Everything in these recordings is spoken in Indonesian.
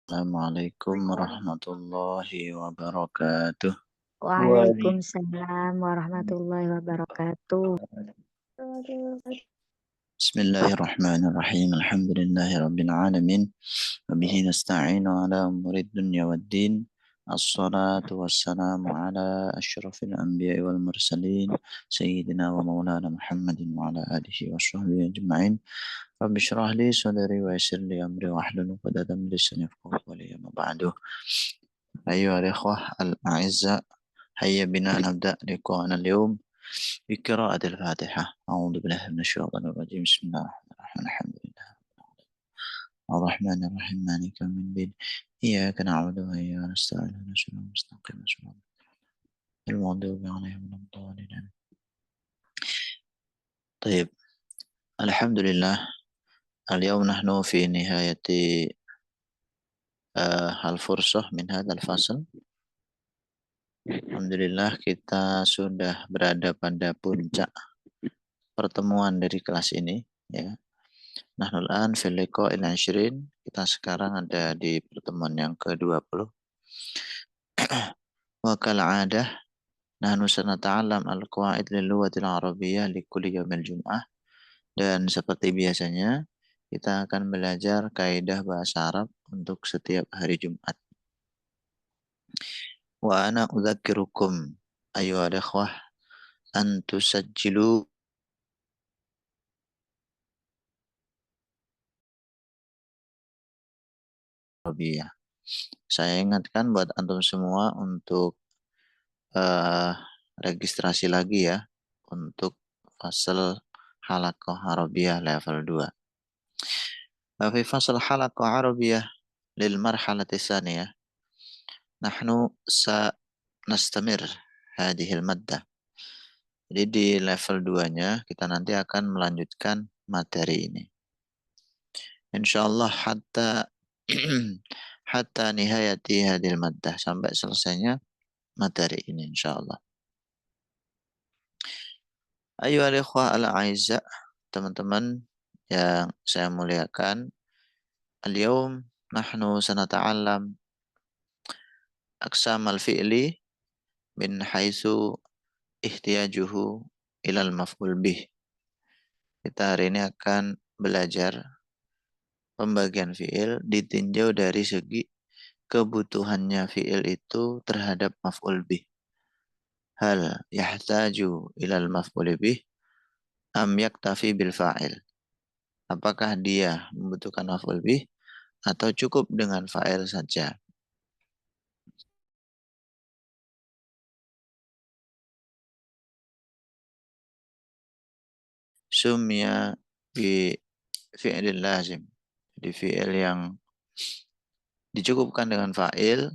Assalamualaikum warahmatullahi wabarakatuh. Waalaikumsalam warahmatullahi wabarakatuh. Bismillahirrahmanirrahim. Alhamdulillahi rabbil alamin. Wabihi nasta'inu ala umuri dunya waddin. Assalatu wassalamu ala asyrafil anbiya'i wal mursalin. Sayyidina wa maulana Muhammadin wa ala alihi wa sahbihi ajma'in. Rabbi syrah li sadri wa yassir li amri wa hlul 'uqdatam min lisani yafqahu qawli amma ba'du. أيها الإخوة الأعزاء هيا بنا نبدأ لقاءنا اليوم بقراءة الفاتحة. أعوذ بالله من الشيطان الرجيم. بسم الله الرحمن الرحيم. الحمد لله الرحمن الرحيم مالك يوم الدين إياك نعبد وإياك نستعين اهدنا الصراط المستقيم صراط المغضوب عليهم ولا الضالين. طيب، الحمد لله. اليوم نحن في نهاية الفرصة من هذا الفصل. Alhamdulillah kita sudah berada pada puncak pertemuan dari kelas ini, ya. Nahnul an fil liqa'il 20. Kita sekarang ada di pertemuan yang ke-20. Wa kal 'adah nahnu sanata'allam al-qawaid lil lughatil arabiyyah li kulli yaumil jum'ah. Dan seperti biasanya kita akan belajar kaidah bahasa Arab untuk setiap hari Jumat. Wa ana udzakirukum ayyuhal ikhwah an tusajjilu Arabiyyah. Saya ingatkan buat antum semua untuk eh, registrasi lagi ya untuk fasal halaqah Arabiyah level 2. Fi fasal halaqah Arabiyah lil marhalati tsaniyah nahnu nastamir hadhil maddah. Jadi di level 2-nya kita nanti akan melanjutkan materi ini. Insyaallah hatta hatta nihayati hadhil maddah, sampai selesainya materi ini insyaallah. Ayo ikhwah al-aizza, teman-teman yang saya muliakan, al-yawm nahnu sanata'allam aqsam al-fi'li min haitsu ihtiyajuhu ilal maf'ul bih. Kita hari ini akan belajar pembagian fi'il ditinjau dari segi kebutuhannya fi'il itu terhadap maf'ul bih. Hal yahtaju ilal maf'ul bih am yaktafi bil fa'il. Apakah dia membutuhkan maf'ul bih atau cukup dengan fa'il saja? Sumya bi fi'lil lazim. Di fi'il yang dicukupkan dengan fa'il,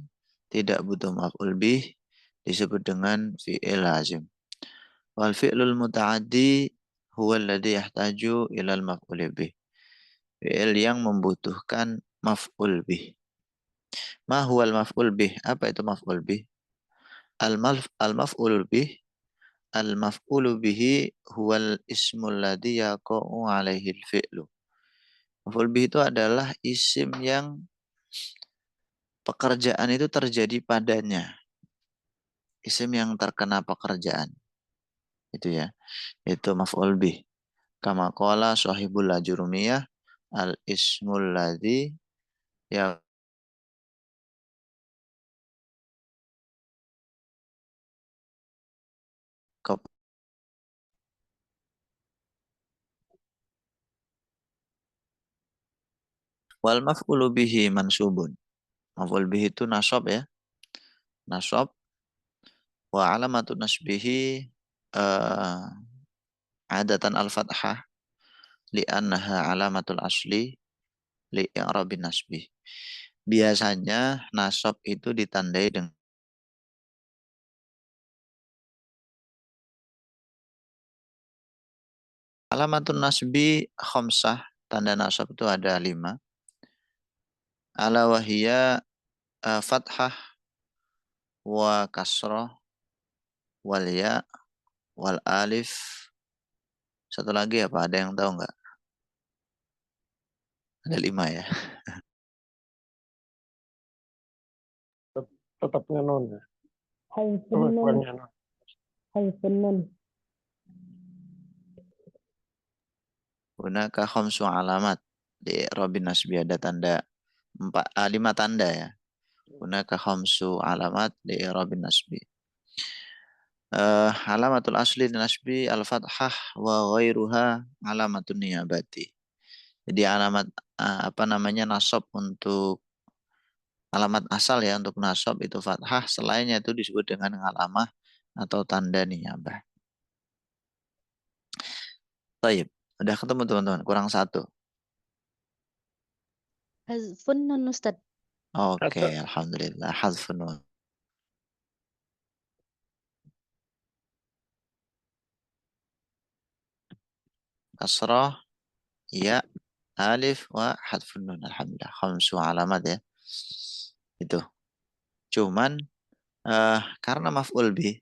tidak butuh maf'ul bih, disebut dengan fi'il lazim. Wal fi'lul muta'addi huwa alladhi yahtaju ilal maf'ul bih. Fi'il yang membutuhkan maf'ul bih. Ma huwal maf'ul bih? Apa itu maf'ul bih? Al-maf'ul bih, al-maf'ulu bihi huwal ismul ladzi yaqa'u alaihi al-fi'lu. Maf'ul bih itu adalah isim yang pekerjaan itu terjadi padanya. Isim yang terkena pekerjaan. Itu ya. Itu maf'ul bih. Kama qala sahibul ajurumiyah al-ismul ladzi ya wal maf'ulu bihi mansubun. Maf'ul bihi itu nasab ya. Nasab wa alamatun nasbihi uh, adatan al-fathah li'annaha alamatul asli li'irabin nasbi. Biasanya nasab itu ditandai dengan alamatun nasbi khamsah. Tanda nasab itu ada 5. Ala wahiyya fathah wa kasrah wal ya wal alif. Satu lagi apa? Ada yang tahu nggak? Ada 5 ya. tetap nun. Hazfun nun. Hazfun nun. Hunaka khamsu alamat. Di Robin Nasbi ada tanda 5 tanda ya. Hunaka khamsu alamat di Robin Nasbi. Alamatul asli nasbi al-fathah wa ghairuha alamatun niyabati. Jadi alamat nasab untuk alamat asal ya untuk nasab itu fathah, selainnya itu disebut dengan alamah atau tanda niyabah. Baik, udah ketemu teman-teman, kurang satu. Hazfun nun Ustaz. Oke, alhamdulillah hazfun nun. Kasrah, ya, alif, wa hadfun nun. Alhamdulillah, khamsu alamat ya. Itu. Cuman karena maf'ul bih,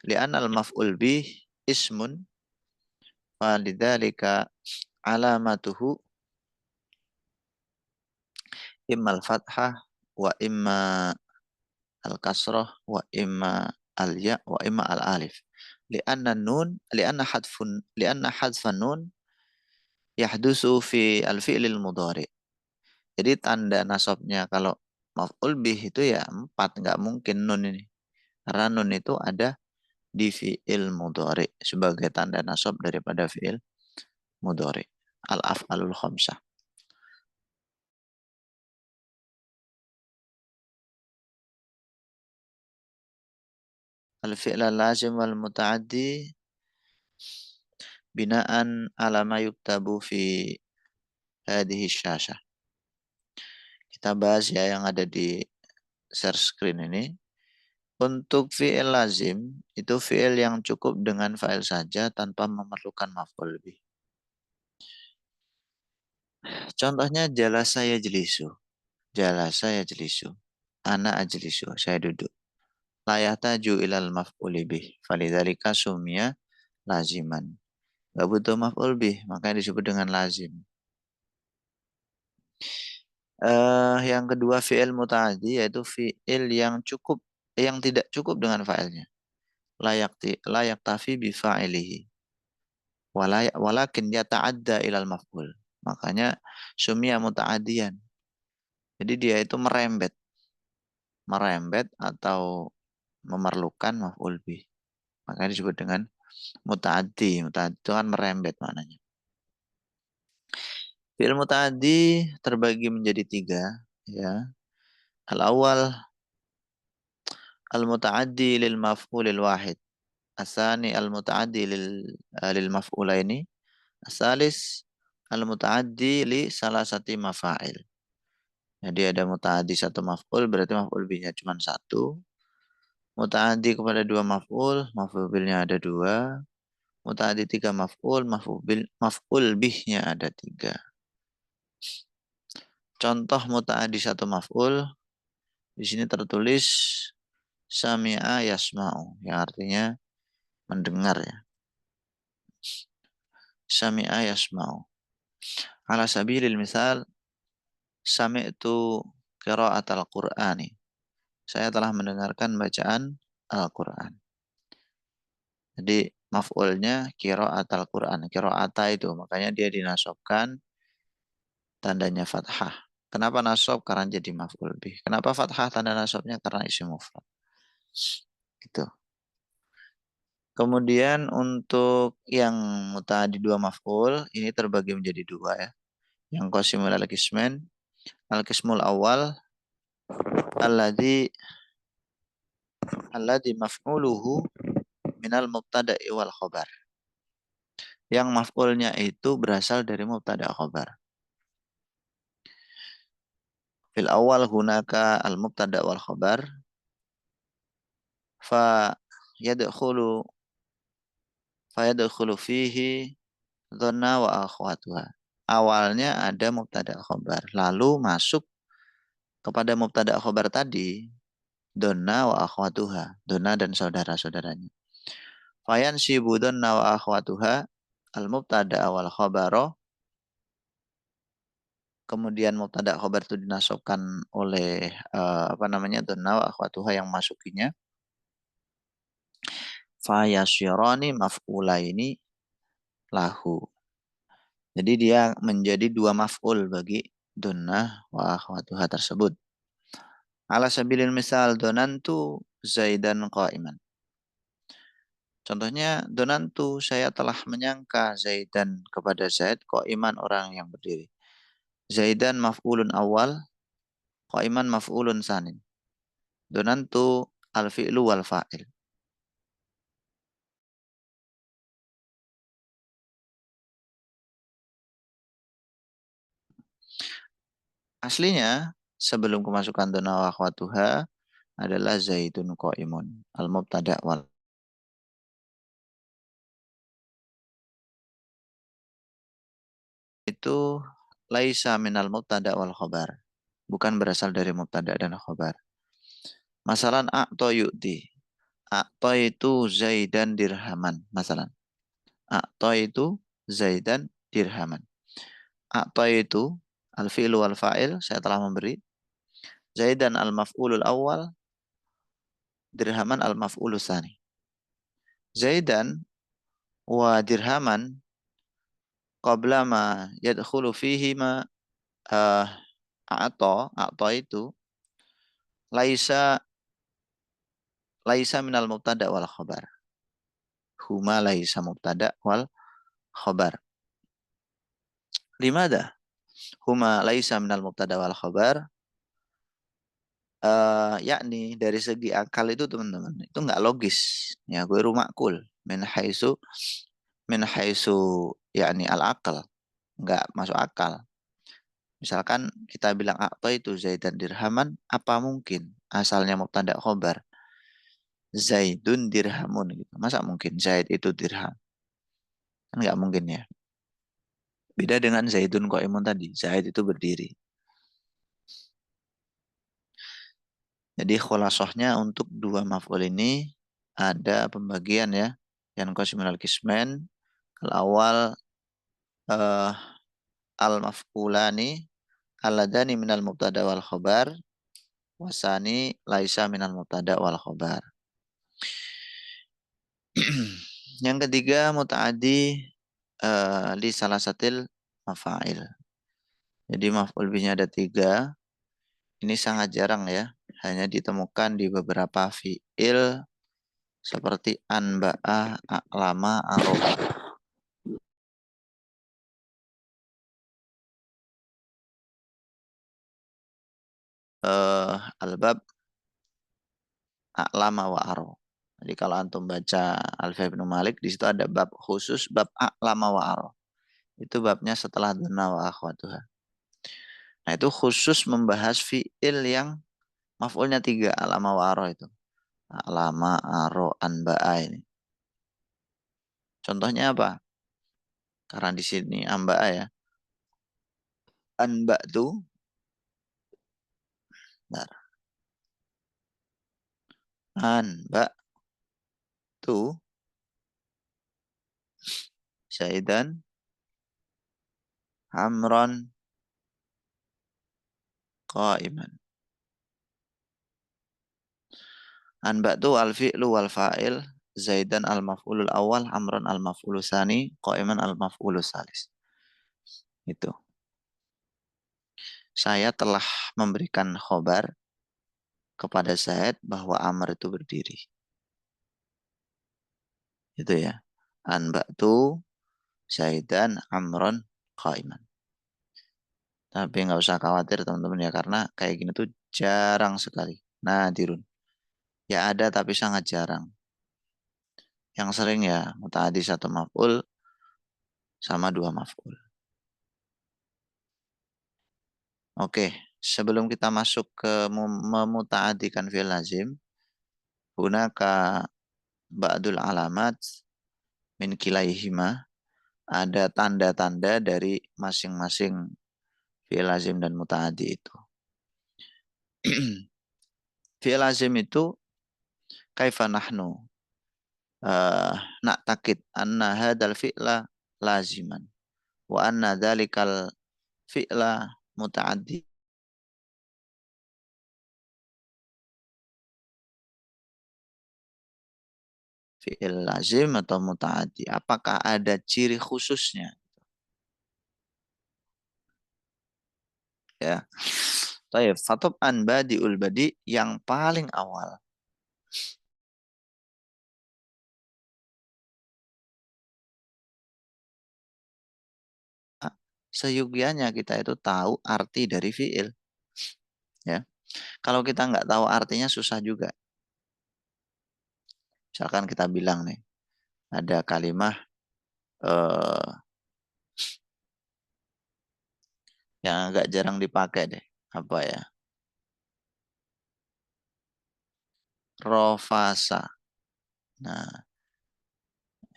li'anna al-maf'ul bih ismun, falidhalika alamatuhu imma al-fathah wa imma al-kasrah wa imma al-ya wa imma al-alif. Li'anna hadfan nun yahdusu fi al-fi'lil mudhari. Jadi tanda nasabnya kalau maf'ul bih itu ya 4, nggak mungkin nun ini. Karena nun itu ada di fi'il mudhari sebagai tanda nasab daripada fi'il mudhari. Al-af'alul khamsah. Al-fi'l lazim wal muta'addi binaan ala ma yuktabu fi hadhihi syashah. Kita bahas ya yang ada di share screen ini. Untuk fi'il lazim, itu fi'il yang cukup dengan fa'il saja tanpa memerlukan maf'ul bih. Contohnya jalasa yajlisu. Jalasa yajlisu. Ana ajlisu. Saya duduk. La yahtaju ilal maf'ul bih. Falidzalika sumya laziman. Gak butuh maf'ul bih, makanya disebut dengan lazim. Yang kedua fi'il muta'addi yaitu fi'il yang tidak cukup dengan fa'ilnya. Layak tafi bi fa'ilihi. Walakin yata'adda ilal maf'ul. Makanya sumya muta'addiyan. Jadi dia itu merembet atau memerlukan maf'ul bih. Makanya disebut dengan muta'addi. Muta'addi itu kan merembet maknanya. Fi'il muta'addi terbagi menjadi 3 ya. Al-awwal al-muta'addi lil maf'ulil wahid. Asani al-muta'addi lil maf'ulaini. Asalis al-muta'addi li salasati mafa'il. Jadi ada muta'addi 1 maf'ul berarti maf'ul bihnya cuma 1. Muta'addi kepada 2 maf'ul, maf'ul bihnya ada 2. Muta'addi 3 maf'ul, maf'ul bihnya ada 3. Contoh muta'addi 1 maf'ul di sini tertulis sami'a yasma'u yang artinya mendengar ya. Sami'a yasma'u. Ala sabilil misal sami'tu qira'atal Qur'ani. Saya telah mendengarkan bacaan Al-Qur'an. Jadi maf'ulnya qira'atal Qur'an. Qira'ata itu makanya dia dinasabkan tandanya fathah. Kenapa nasab? Karena jadi maf'ul bih. Kenapa fathah tanda nasabnya? Karena isim mufrad. Gitu. Kemudian untuk yang muta'addi 2 maf'ul ini terbagi menjadi 2 ya. Yang qasimul al-qismain. Al-qismul awal alladzi maf'uluhu minal mubtada'i wal khobar. Yang maf'ulnya itu berasal dari mubtada' khobar. Fil awal hunaka al-mubtada' wal khobar. Fa yadkhulu fihi dhanna wa akhwatuha. Awalnya ada mubtada' khobar. Lalu masuk kepada mubtada' khobar tadi dhanna wa akhwatuha. Dhanna dan saudara-saudaranya. Fayan sibu dhanna wa akhwatuha al-mubtada' wal khabara kemudian mubtada khobar itu dinasabkan oleh dhanna wa akhwatuha yang masukinya, fayasyirani maf'ulaini lahu. Jadi dia menjadi dua maf'ul bagi dhanna wa akhwatuha tersebut. Ala sabilil misal, donantu Zaidan qa'iman. Contohnya, donantu, saya telah menyangka Zaidan kepada Zaid, qa'iman, orang yang berdiri. Zaidan maf'ulun awal, qa'iman maf'ulun sanin. Donantu al-fi'lu wal fa'il. Aslinya, sebelum kemasukan dona wa akhwatuha adalah Zaidun qa'imun. Al-mubtada' wal itu laisa minal mubtada' wal khobar. Bukan berasal dari mubtada' dan khobar. Masalan a'to yu'ti. A'to itu Zaidan dirhaman. Masalan. A'to itu Zaidan dirhaman. A'to itu al-fi'lu wal fa'il, saya telah memberi. Zaidan al-maf'ulul awal, dirhaman al-maf'ulul tsani. Zaidan wa dirhaman qabla ma yadkhulu fihi ma a'ta itu laisa minal mubtada wal khabar. Huma laisa mubtada wal khabar. Limada? Huma laisa minal mubtada wal khabar. Yakni dari segi akal itu teman-teman itu nggak logis ya, gue rumakul min haitsu yakni al akal, nggak masuk akal. Misalkan kita bilang apa itu Zaidan dirhaman, apa mungkin asalnya mubtada khobar Zaidun dirhamun gitu, masa mungkin Zaid itu dirham, kan nggak mungkin ya. Beda dengan Zaidun qaimun tadi, Zaid itu berdiri. Jadi khulasohnya untuk dua maf'ul ini ada pembagian ya. Yang qasimunal qismain, al-awal al-maf'ulani alladani minal mubtada wal khabar, wasani laisa minal mubtada wal khabar. Yang ketiga muta'addi li salasatil mafa'il. Jadi maf'ul bihnya ada 3. Ini sangat jarang ya. Hanya ditemukan di beberapa fi'il seperti anba'ah, a'lama, aroba. Al-bab, a'lama wa aro. Jadi kalau antum baca Alfiya bin Malik, di situ ada bab khusus, bab a'lama wa aro. Itu babnya setelah dhanna wa akhwatuha. Nah itu khusus membahas fi'il yang maf'ulnya 3, a'lama wa aro itu. A'lama, aro, anba'a ini. Contohnya apa? Karena di sini anba'a ya. Anba' itu anba' itu Zaidan Amron qa'iman. Anba' itu al-fi'lu wal fa'il, Zaidan al-maf'ulul awal, Amron al-maf'ulul tsani, qa'iman al-maf'ulul tsalis. Itu. Saya telah memberikan khobar kepada Zaid bahwa Amr itu berdiri. Itu ya. Anba'tu Zaidan Amron qa'iman. Tapi nggak usah khawatir teman-teman ya, karena kayak gini tuh jarang sekali. Nadirun. Ya ada tapi sangat jarang. Yang sering ya muta'addi 1 maf'ul sama 2 maf'ul. Oke, sebelum kita masuk ke memuta'addikan fi'il lazim, hunaka ba'dul alamat min kilaihima, ada tanda-tanda dari masing-masing fi'il lazim dan muta'addi itu. Fi'il lazim itu kaifa nahnu na'takid anna hadal fi'la laziman wa anna dhalikal fi'la muta'addi fi'il lazim atau muta'addi? Apakah ada ciri khususnya? Ya. Baik, fatob'an badi'ul badi yang paling awal. Seyogianya kita itu tahu arti dari fi'il. Ya. Kalau kita nggak tahu artinya susah juga. Misalkan kita bilang nih, ada kalimat yang agak jarang dipakai deh. Apa ya? Rofasa. Nah,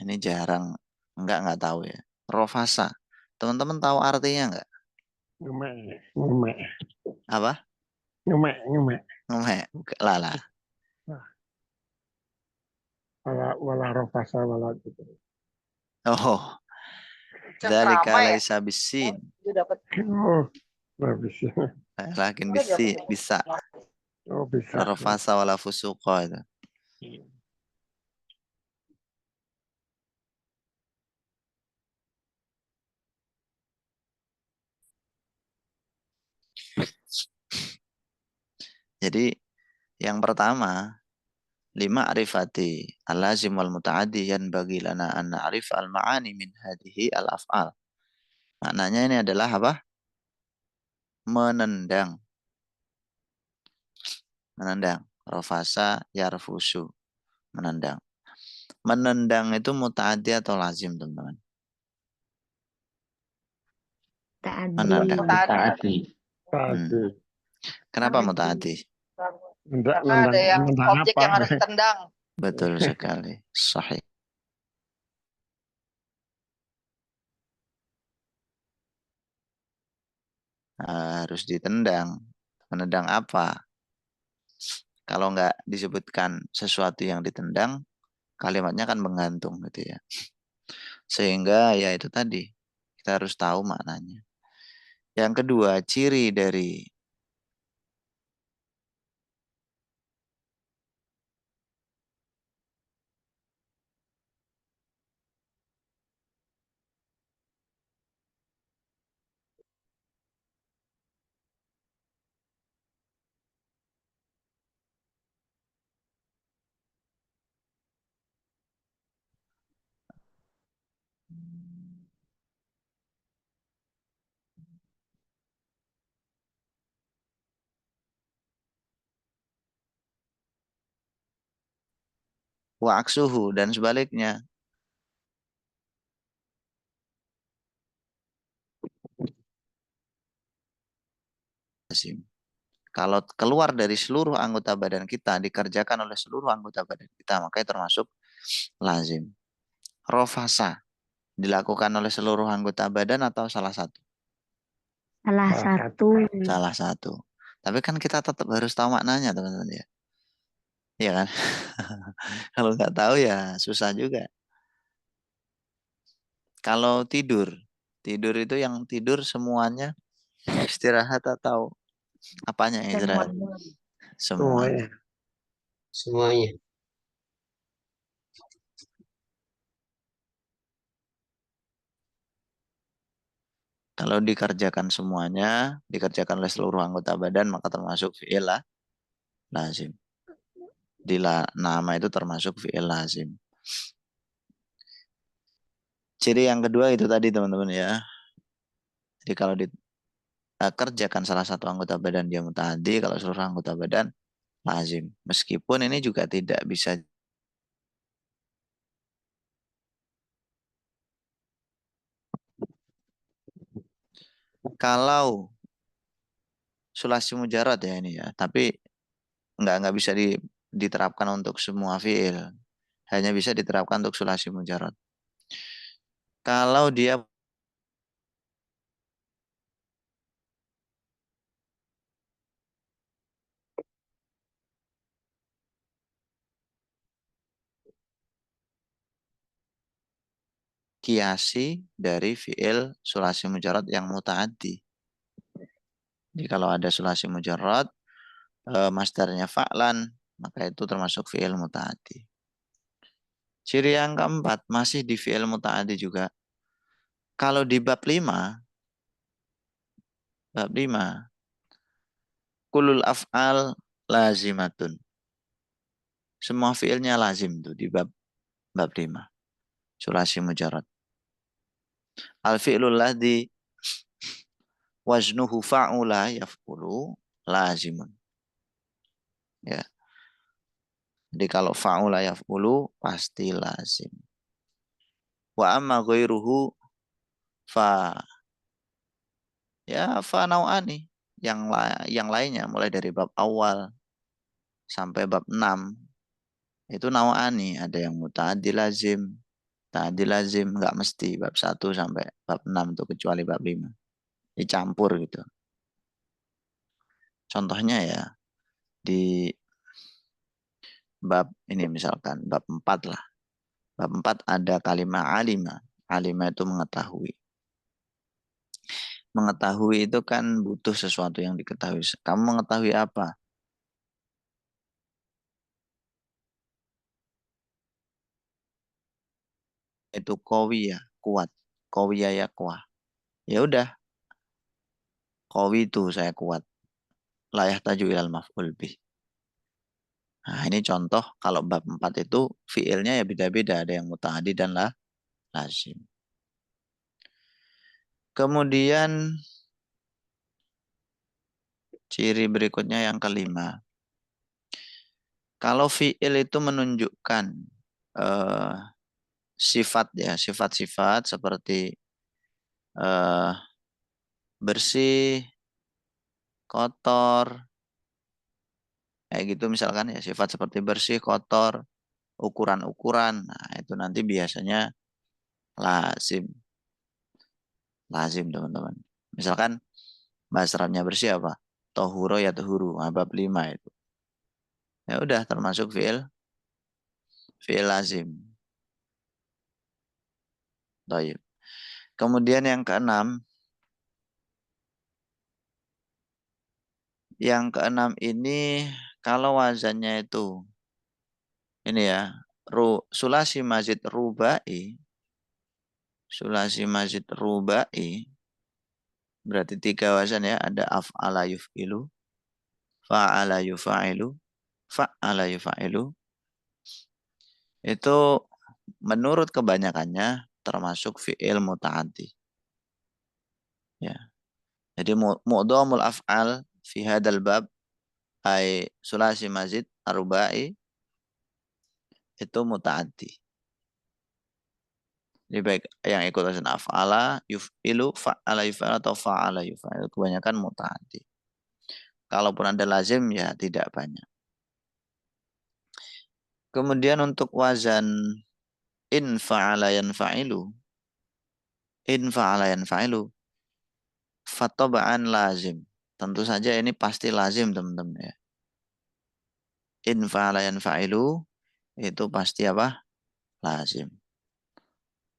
ini jarang. Nggak tahu ya. Rofasa. Teman-teman tahu artinya nggak? Ngemek, ngemek, Apa? ngemek, ngemek. Ngemek. Lala. Wala rofasa wala gitu. Oh. Dzalika laisa bisin. Oh, bagus ya. Lakin bisa. Oh, bisa. Rofasa wala fusuqa itu. Jadi yang pertama, lima arifati al-lazim wal muta'addi yan bagi lana an na'rif al-ma'ani min hadihi al-af'al. Maknanya ini adalah apa? Menendang. Menendang. Rofasa yarfusu. Menendang. Menendang itu muta'addi atau lazim, teman-teman? Menendang. Ta'addi. Tadi. Kenapa muta'addi? Karena ada yang objek yang harus ditendang. Betul sekali. Sahih. Harus ditendang. Menendang apa? Kalau nggak disebutkan sesuatu yang ditendang, kalimatnya kan menggantung gitu ya. Sehingga ya itu tadi, kita harus tahu maknanya. Yang kedua, ciri dari wa'aksuhu dan sebaliknya. Kalau keluar dari seluruh anggota badan kita, dikerjakan oleh seluruh anggota badan kita, makanya termasuk lazim. Rofasa, dilakukan oleh seluruh anggota badan atau salah satu? Salah satu. Salah satu. Tapi kan kita tetap harus tahu maknanya, teman-teman ya. Iya kan? Kalau nggak tahu ya susah juga. Kalau tidur, tidur itu yang tidur semuanya istirahat atau apanya yang istirahat? Semuanya. Semuanya. Kalau dikerjakan semuanya, dikerjakan oleh seluruh anggota badan, maka termasuk fi'il lazim. Di nama itu termasuk fi'il lazim. Ciri yang kedua itu tadi teman-teman ya. Jadi kalau dikerjakan salah satu anggota badan dia mutahadi, kalau seluruh anggota badan lazim. Meskipun ini juga tidak bisa kalau sulasi mujarad ya ini ya, tapi nggak bisa diterapkan untuk semua fiil, hanya bisa diterapkan untuk sulasi mujarad. Kalau dia kiasi dari fiil sulasi mujarad yang mutaaddi. Jadi kalau ada sulasi mujarrad, masdarnya fa'lan, maka itu termasuk fi'il muta'addi. Ciri yang keempat, masih di fi'il muta'addi juga. Kalau di bab 5, kulul af'al lazimatun. Semua fi'ilnya lazim tuh di bab 5. Sulasi mujarrad. Al-fi'lul ladzi waznuhu fa'ula yaf'ulu lazimun. Ya. Jadi kalau fa'ula yaf'ulu pasti lazim. Wa amma ghairuhu fa fa nau'ani. Yang lainnya mulai dari bab awal sampai bab 6 itu nau'ani, ada yang muta'addi lazim, ta'addi lazim, enggak mesti bab 1 sampai bab 6 itu kecuali bab 5. Dicampur gitu. Contohnya ya di bab ini misalkan bab 4 lah. Bab 4 ada kalimat alima. Alima itu mengetahui. Mengetahui itu kan butuh sesuatu yang diketahui. Kamu mengetahui apa? Itu qawiya, kuat. Qawiya ya kuah. Ya udah, qawi itu saya kuat. La yahtaju ilal maf'ul bih. Nah, ini contoh kalau bab 4 itu fiilnya ya beda-beda, ada yang muta'addi dan lazim. Kemudian ciri berikutnya yang kelima. Kalau fiil itu menunjukkan eh, sifat ya, sifat-sifat seperti bersih, kotor, kayak gitu misalkan ya, sifat seperti bersih, kotor, ukuran-ukuran. Nah, itu nanti biasanya lazim. Lazim, teman-teman. Misalkan bahasa Arabnya bersih apa? Tohuro ya tohuru, bab 5 itu. Ya udah termasuk fiil lazim. Baik. Kemudian yang keenam, ini kalau wazannya itu ini ya, sulasi mazid rubai, berarti 3 wazan ya, ada af'ala yuf'ilu, fa'ala yufa'ilu, fa'ala yufa'ilu. Itu menurut kebanyakannya termasuk fi'il muta'addi. Ya. Jadi mu'dhamul af'al fi hadzal bab ay sulasi mazid rubai itu muta'addi. Jadi baik yang ikut wazan af'ala, yuf'ilu, fa'ala yuf'al atau fa'ala yuf'al. Kebanyakan muta'addi. Kalaupun ada lazim ya tidak banyak. Kemudian untuk wazan in fa'ala yanfa'ilu. In fa'ala yanfa'ilu. Fatoba'an lazim. Tentu saja ini pasti lazim teman-teman ya. In fa'ala yanfa'ilu itu pasti apa? Lazim.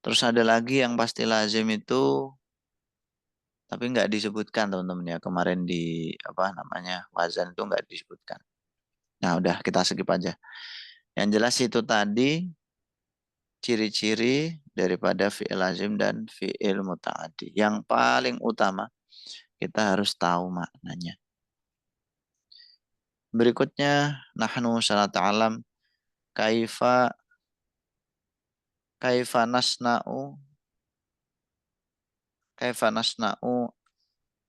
Terus ada lagi yang pasti lazim itu tapi nggak disebutkan teman-teman ya. Kemarin di wazan itu nggak disebutkan. Nah udah kita skip aja. Yang jelas itu tadi ciri-ciri daripada fi'il lazim dan fi'il muta'addi. Yang paling utama kita harus tahu maknanya. Berikutnya nahnu salat alam kaifa nasna'u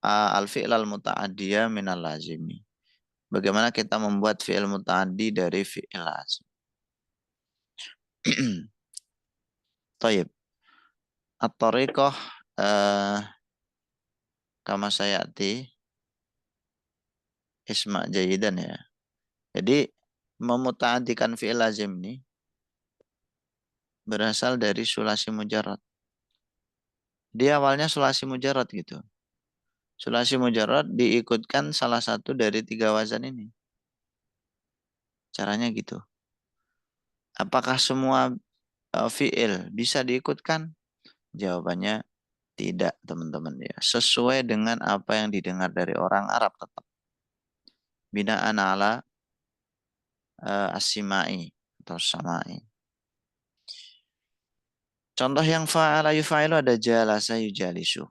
al-fi'l al-muta'addiya minal lazimi. Bagaimana kita membuat fi'il muta'addi dari fi'il lazim. Taib. At-tariqah kama sayati isma' jayidan ya. Jadi memuta'addikan fi'il lazim ini berasal dari sulasi mujarrad. Dia awalnya sulasi mujarrad gitu. Sulasi mujarrad diikutkan salah satu dari 3 wazan ini. Caranya gitu. Apakah semua fi'il bisa diikutkan? Jawabannya Tidak, teman-teman ya. Sesuai dengan apa yang didengar dari orang Arab tetap. Binaan ala asimai atau samai. Contoh yang fa'ala yufa'ilu ada jalasa yujalisu.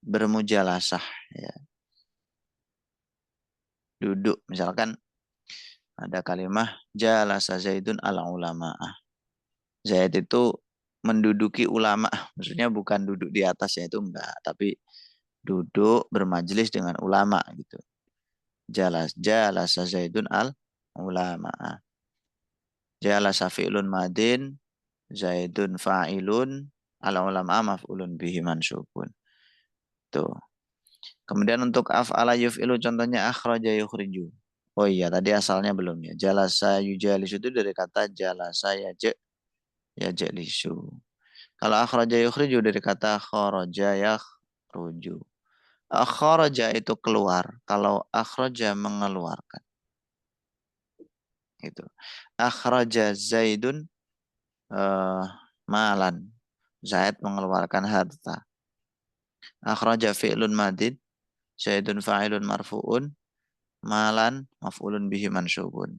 Bermujalasah ya. Duduk misalkan ada kalimah jalasa Zaidun ala ulama'ah. Zaid itu menduduki ulama, maksudnya bukan duduk di atasnya itu enggak, tapi duduk bermajelis dengan ulama gitu. Jalasa Zaidun al ulama'ah. Jalasa fi'lun madin, Zaidun fa'ilun, al ulama'ah maf'ulun bihi mansubun. Tuh. Kemudian untuk af'ala yuf'ilu contohnya akhraja yukhriju. Oh iya, tadi asalnya belum ya. Jalasa yujalisu itu dari kata jalasa yajlisu. Kalau akhraja yukhriju dari kata kharaja yakhruju. Akhraja itu keluar, kalau akhraja mengeluarkan. Itu. Akhraja Zaidun malan. Zaid mengeluarkan harta. Akhraja fi'lun madid. Zaidun fa'ilun marfu'un. Malan maf'ulun bihi mansubun.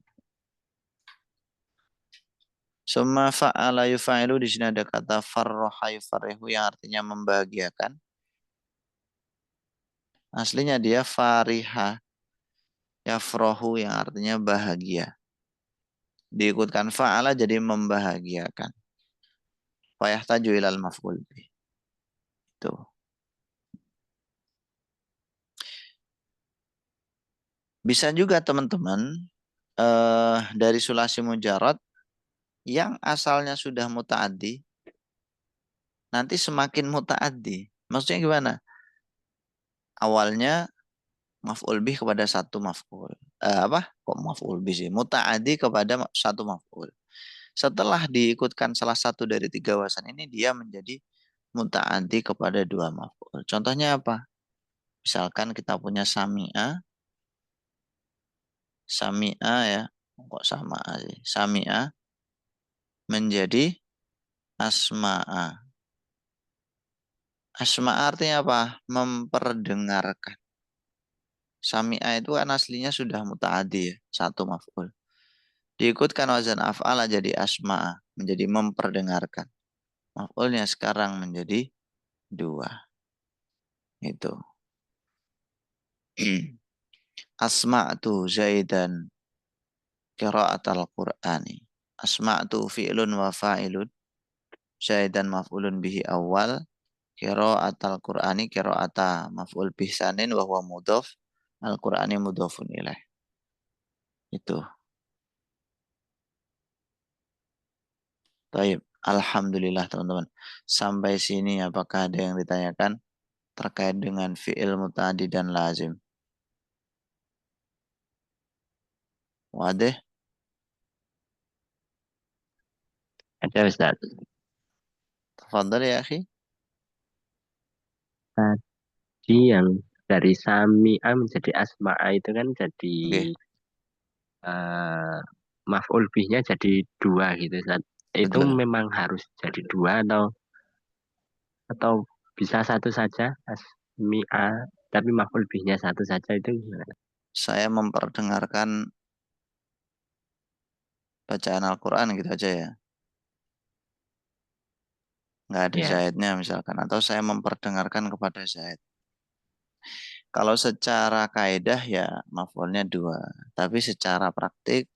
Summa fa'ala yufa'ilu, di sini ada kata farroha yufarrihu yang artinya membahagiakan. Aslinya dia fariha yafrohu yang artinya bahagia. Diikutkan fa'ala jadi membahagiakan. Fayahtaju ilal maf'ul bih. Itu. Bisa juga teman-teman dari sulasi mujarad yang asalnya sudah muta'addi nanti semakin muta'addi. Maksudnya gimana? Awalnya maf'ul bih kepada satu maf'ul. Kok maf'ul bih sih? Muta'addi kepada satu maf'ul. Setelah diikutkan salah satu dari tiga wasan ini, dia menjadi muta'addi kepada dua maf'ul. Contohnya apa? Misalkan kita punya sami'a. Sami'a ya. Kok sama sih? Sami'a menjadi asma'a. Asma'a artinya apa? Memperdengarkan. Sami'a itu kan aslinya sudah muta'addi ya. Satu maf'ul. Diikutkan wazan af'ala jadi asma'a. Menjadi memperdengarkan. Maf'ulnya sekarang menjadi dua. Itu. Asma'tu Zaidan qira'at al-Qur'ani. Asma'tu fi'lun wa fa'ilun. Zaidan maf'ulun bihi awal. Qira'at al-Qur'ani qira'ata maf'ul bih sanin wa huwa mudhaf. Al-Qur'ani mudhafun ilaih. Itu. Baik. Alhamdulillah teman-teman. Sampai sini apakah ada yang ditanyakan terkait dengan fi'il muta'addi dan lazim? Wadah? Ada Ustaz. Tafadhal ya akhi. Tadi yang dari sami'a menjadi asma'a itu kan jadi Oke. maf'ul bihnya jadi dua gitu Ustaz. Itu Betul. memang harus jadi dua atau bisa satu saja asmi'a tapi maf'ul bihnya satu saja itu gimana? Saya memperdengarkan bacaan Al-Quran gitu aja ya. Nggak ada Ya. Zaidnya misalkan. Atau saya memperdengarkan kepada Zaid. Kalau secara kaidah ya maf'ulnya dua. Tapi secara praktik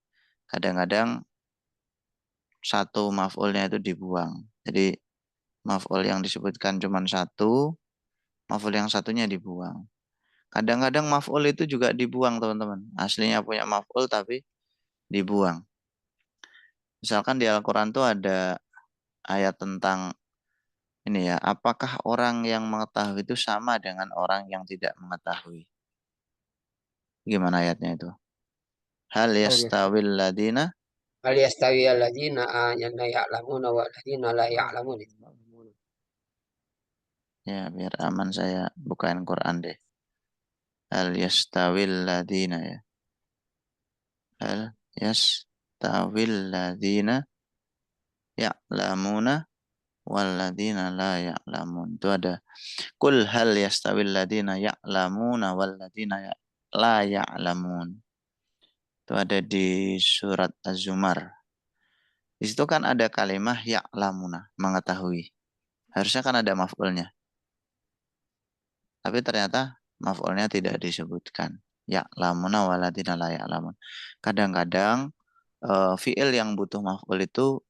kadang-kadang satu maf'ulnya itu dibuang. Jadi maf'ul yang disebutkan cuma satu, maf'ul yang satunya dibuang. Kadang-kadang maf'ul itu juga dibuang teman-teman. Aslinya punya maf'ul tapi dibuang. Misalkan di Al-Quran tuh ada ayat tentang ini ya, apakah orang yang mengetahui itu sama dengan orang yang tidak mengetahui? Gimana ayatnya itu? Hal yastawil ladina? Hal yastawi alladzina ya'lamuna wa alladzina la ya'lamun. Ya, biar aman saya bukain Quran deh. Hal yastawil ladina ya. Hal yastawil ladina ya'lamuna walladzina la ya'lamun. Itu ada qul hal yastawil ladzina ya'lamuna walladzina la ya'lamun. Itu ada di surat Az-Zumar. Di situ kan ada kalimah ya'lamuna, mengetahui. Harusnya kan ada maf'ulnya. Tapi ternyata maf'ulnya tidak disebutkan. Ya'lamuna walladzina la ya'lamun. Kadang-kadang fi'il yang butuh maf'ul itu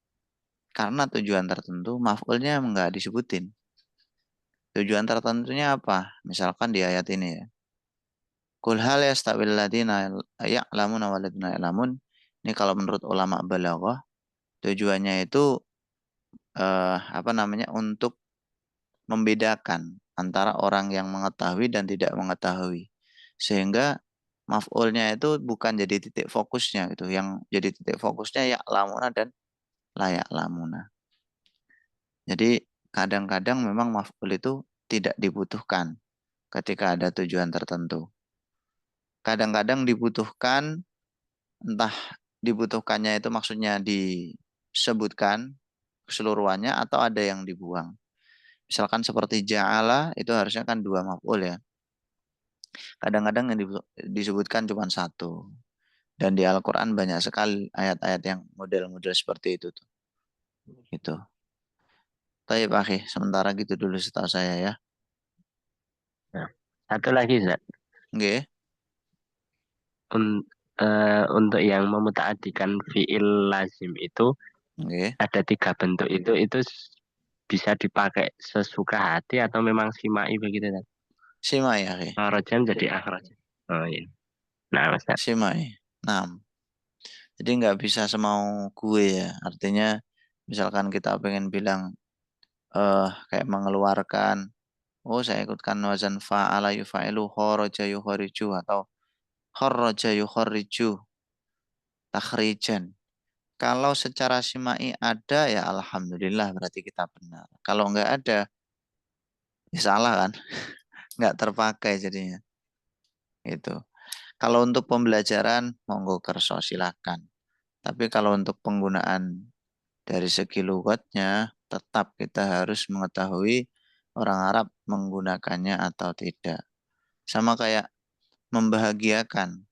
karena tujuan tertentu maf'ulnya enggak disebutin. Tujuan tertentunya apa? Misalkan di ayat ini ya. Qul hal yastawil ladzina ya'lamuna wal ladzina ya'lamun. Ini kalau menurut ulama balaghah tujuannya itu untuk membedakan antara orang yang mengetahui dan tidak mengetahui. Sehingga maf'ulnya itu bukan jadi titik fokusnya gitu. Yang jadi titik fokusnya ya'lamuna dan la ya'lamuna. Jadi kadang-kadang memang maf'ul itu tidak dibutuhkan ketika ada tujuan tertentu. Kadang-kadang dibutuhkan, entah dibutuhkannya itu maksudnya disebutkan keseluruhannya atau ada yang dibuang. Misalkan seperti ja'ala itu harusnya kan 2 maf'ul ya. Kadang-kadang yang disebutkan cuma 1. Dan di Al-Quran banyak sekali ayat-ayat yang model-model seperti itu tuh. Gitu. Baik, Akhi, sementara gitu dulu setahu saya ya. Nah, satu lagi, Zat. Nggih. Untuk yang memutaadikan fi'il lazim itu Nggih. ada 3 bentuk itu bisa dipakai sesuka hati atau memang simai begitu kan? Simai, Akhi. Akhrajan jadi akhrajan. Oh iya. Nah, Ustaz. Simai. 6. Jadi nggak bisa semau gue ya. Artinya misalkan kita pengen bilang kayak mengeluarkan, oh saya ikutkan wazan fa'ala yufa'ilu kharaja yukhariju atau kharaja yukhariju takhrijan. Kalau secara simai ada ya alhamdulillah berarti kita benar. Kalau nggak ada ya salah kan? Nggak terpakai jadinya. Gitu. Kalau untuk pembelajaran monggo kerso silakan. Tapi kalau untuk penggunaan dari segi lugatnya tetap kita harus mengetahui orang Arab menggunakannya atau tidak. Sama kayak membahagiakan.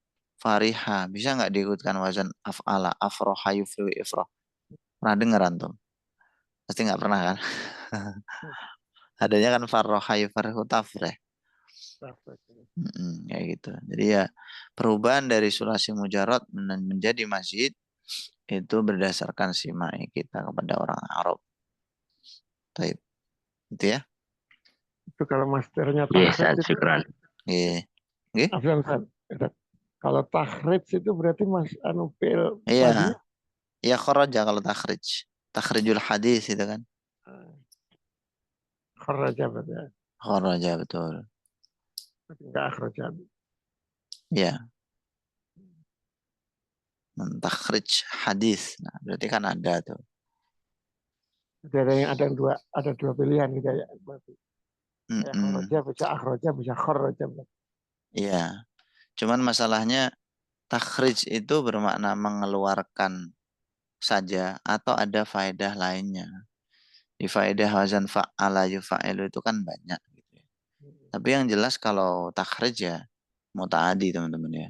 Fariha, bisa nggak diikutkan wazan af'ala, afroha, yufri, ifroh? Pernah dengar antum? Pasti nggak pernah kan? Adanya kan farroha, yufrihu, tafreh. Kayak gitu. Jadi ya perubahan dari sulasi mujarad menjadi masjid itu berdasarkan simai kita kepada orang Arab. Baik. Itu ya. Itu kalau masternya Yes, tahrij itu, syukran. Iya. Nggih? Afwan, Ustaz. Kalau tahrij itu berarti fi'il Iya. madinya Ya kharaja kalau takhrij. Takhrijul hadis itu kan. kharaja berarti ya. Kharaja betul. Enggak akhraja. Ya. Takhrij hadis. Nah, berarti kan ada tuh. Ada dua pilihan gitu ya. Berarti. Ya, kharaja bisa akhraja, bisa kharaja. Iya. Cuman masalahnya takhrij itu bermakna mengeluarkan saja atau ada faedah lainnya. Di faedah wazan fa'ala yufa'ilu itu kan banyak gitu ya. Tapi yang jelas kalau takhrij ya muta'adi teman-teman ya.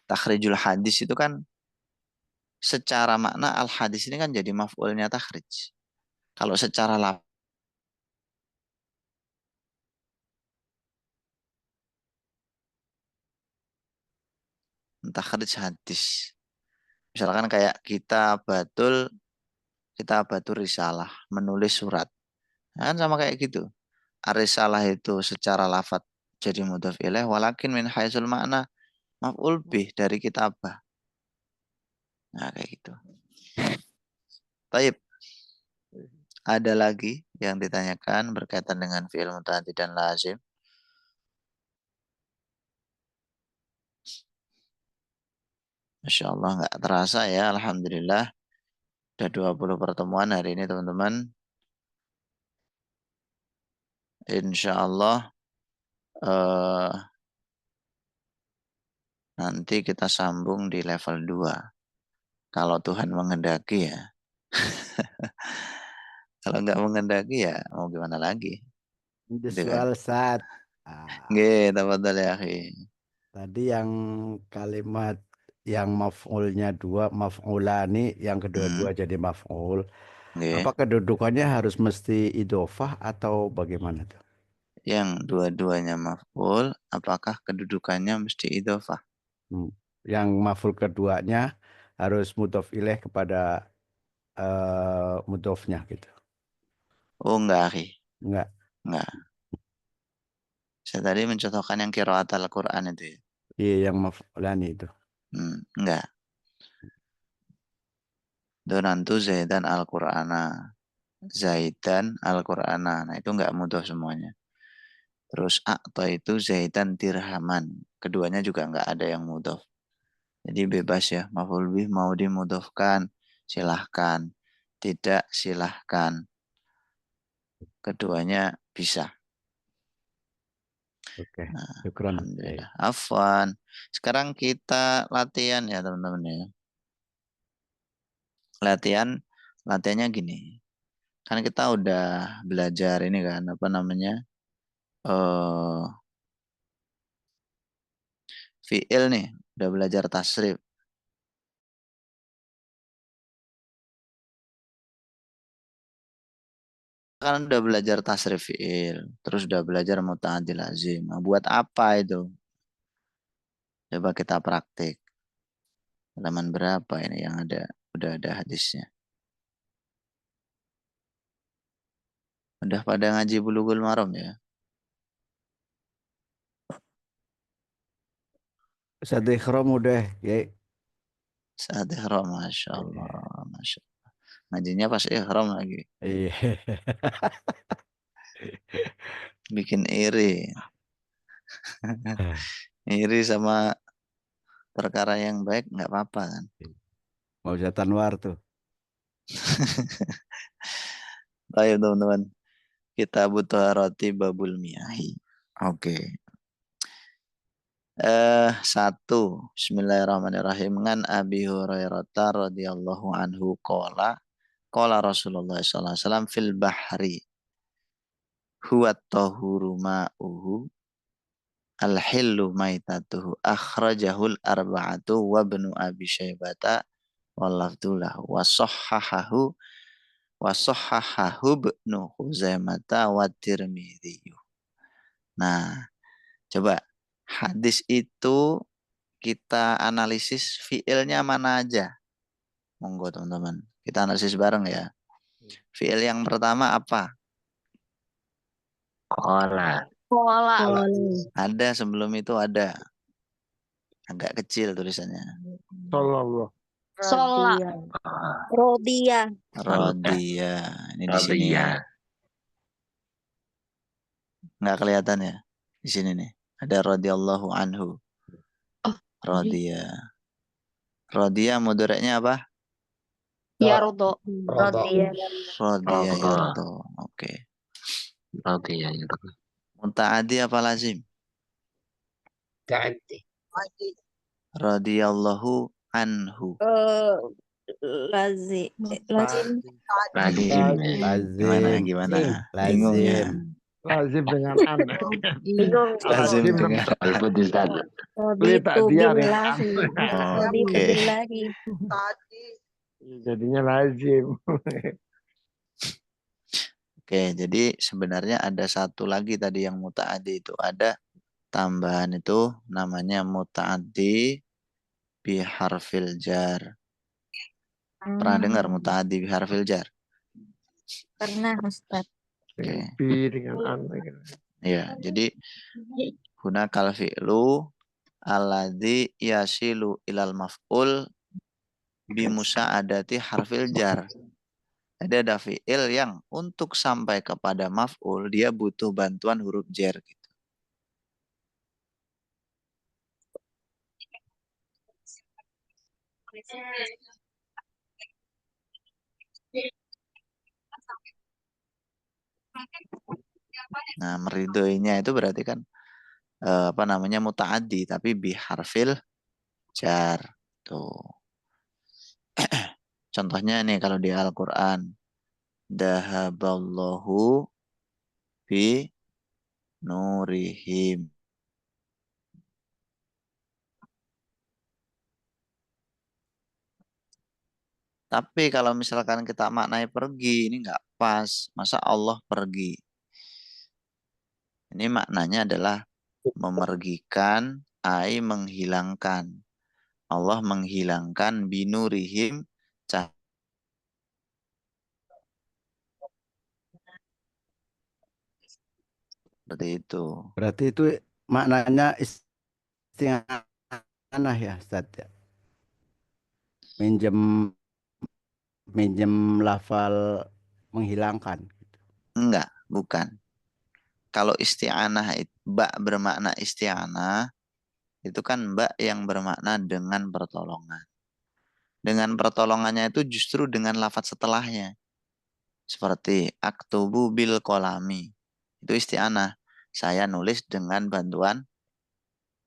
Takhrijul hadis itu kan secara makna al hadis ini kan jadi maf'ulnya takhrij. Kalau secara takhrij hadis. Misalkan kayak kita batul risalah, menulis surat. Nah, kan sama kayak gitu. Arisalah itu secara lafadz jadi mudhaf ilaih, walakin min haitsul makna maf'ul bih dari kitabah. Nah, kayak gitu. Taib. Ada lagi yang ditanyakan berkaitan dengan fi'il muta'addi dan lazim. Masya Allah nggak terasa ya. Alhamdulillah. Udah 20 pertemuan hari ini teman-teman. Insya Allah nanti kita sambung di level 2. Kalau Tuhan menghendaki ya. Kalau nggak menghendaki ya mau gimana lagi? Ini Gitu kan? soal saat. Nggih, tafadhol ya akhi. Tadi yang kalimat yang maf'ulnya dua, maf'ulani, yang kedua-dua jadi maf'ul. Nggih. Apa kedudukannya harus mesti idofah atau bagaimana tuh? Yang dua-duanya maf'ul, apakah kedudukannya mesti idhofah? Yang maf'ul keduanya harus mudhof ilaih kepada mudhofnya gitu. Oh enggak, akhi. Enggak. Enggak. Saya tadi mencontohkan yang qiraat Al-Quran itu ya. Iya, yang maf'ulani itu. Enggak. Donantu Zaidan Al-Qur'ana. Zaidan Al-Qur'ana. Nah itu enggak mudhof semuanya. Terus A'ta itu Zaidan dirhaman. Keduanya juga enggak ada yang mudhof. Jadi bebas ya. Maf'ul bih mau dimudhofkan, silahkan. Tidak, silahkan. Keduanya bisa. Oke, Nah, syukran. alhamdulillah. Afwan. Sekarang kita latihan ya teman-teman ya. Latihannya gini. Kan kita udah belajar ini kan apa namanya? Fi'il nih, udah belajar tasrif. Kan udah belajar tasrif fi'il, terus udah belajar muta'addi lazim. Nah, buat apa itu? Coba kita praktik. Halaman berapa ini yang ada? Udah ada hadisnya. Udah pada ngaji Bulughul Maram ya? Ustaz Ikhram udah, ya. Saat ihram, Masya Allah. Masya Allah. Ngajinya pas ihram lagi. Iya. Bikin iri. Iri sama perkara yang baik nggak apa-apa kan? Mau Tanwar tuh. Baik teman-teman. Kita butuh roti babul miahi. Oke. Satu. Bismillahirrahmanirrahim. Ngan Abi Hurairah radhiyallahu anhu qala Rasulullah sallallahu alaihi wasallam fil bahri huwa tahuru ma'uhu al-hillu maitatuhu akhrajahul arba'atu wa ibnu Abi Syaibata wallafdulahu wa sahhahahu ibnu Khuzaimah wa Tirmidzi. Nah, coba hadis itu kita analisis fiilnya mana aja. Monggo teman-teman, kita analisis bareng ya. Fiil yang pertama apa? Kola. Ada sebelum itu ada. Agak kecil tulisannya. Sallallahu. Rodia. Rodia. Ini di sini ya. Nggak kelihatan ya? Di sini nih. Ada radhiyallahu anhu. Rodia. Rodia mudhari'nya apa? Yardo. Rodia. Rodia yardo. Oke. Rodia yardo. Muta'addi apa lazim? Ta'addi. Radhiyallahu anhu. Lazim. Gimana? Bingung ya? Lazim dengan an. Lazim dengan Oke. Jadinya lazim. Oke, jadi sebenarnya ada satu lagi tadi yang muta'addi itu. Ada tambahan itu namanya muta'addi bi harfil jar. Pernah dengar muta'addi bi harfil jar? Pernah, Ustaz. Oke. Bi dengan an. Ya, jadi hunakal fi'lu alladzi yasilu ilal maf'ul bi musa'adati harfil jar. Jadi ada fi'il yang untuk sampai kepada maf'ul dia butuh bantuan huruf jar gitu. Nah, meridoinya itu berarti kan apa namanya muta'addi tapi bi harfil jar. Tuh. Contohnya nih kalau di Al-Qur'an Dahaballahu bi nurihim. Tapi kalau misalkan kita maknai pergi, ini nggak pas. Masa Allah pergi? Ini maknanya adalah memergikan, menghilangkan. Allah menghilangkan binurihim cahaya. Seperti itu. Berarti itu maknanya isti'anah ya, Ustaz ya. Minjem lafal menghilangkan. Enggak, bukan. Kalau isti'anah, ba bermakna isti'anah, itu kan ba yang bermakna dengan pertolongan. Dengan pertolongannya itu justru dengan lafaz setelahnya. Seperti aktubu bil kolami. Itu isti'anah. Saya nulis dengan bantuan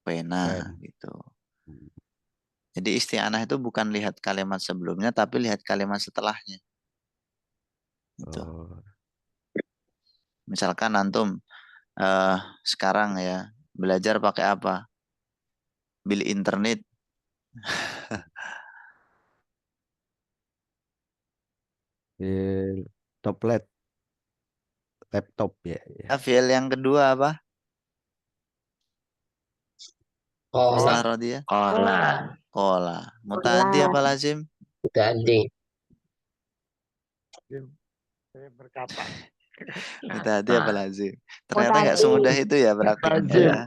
pena gitu. Jadi isti'anah itu bukan lihat kalimat sebelumnya, tapi lihat kalimat setelahnya. Gitu. Misalkan antum sekarang ya belajar pakai apa? Bil internet. Toplet, laptop ya. Fi'il yang kedua apa? Ustaz Qala. Rodia? Qala. Muta'addi apa lazim? Muta'addi. Saya berkata. Muta'addi apa lazim? Ternyata nggak semudah itu ya praktiknya ya.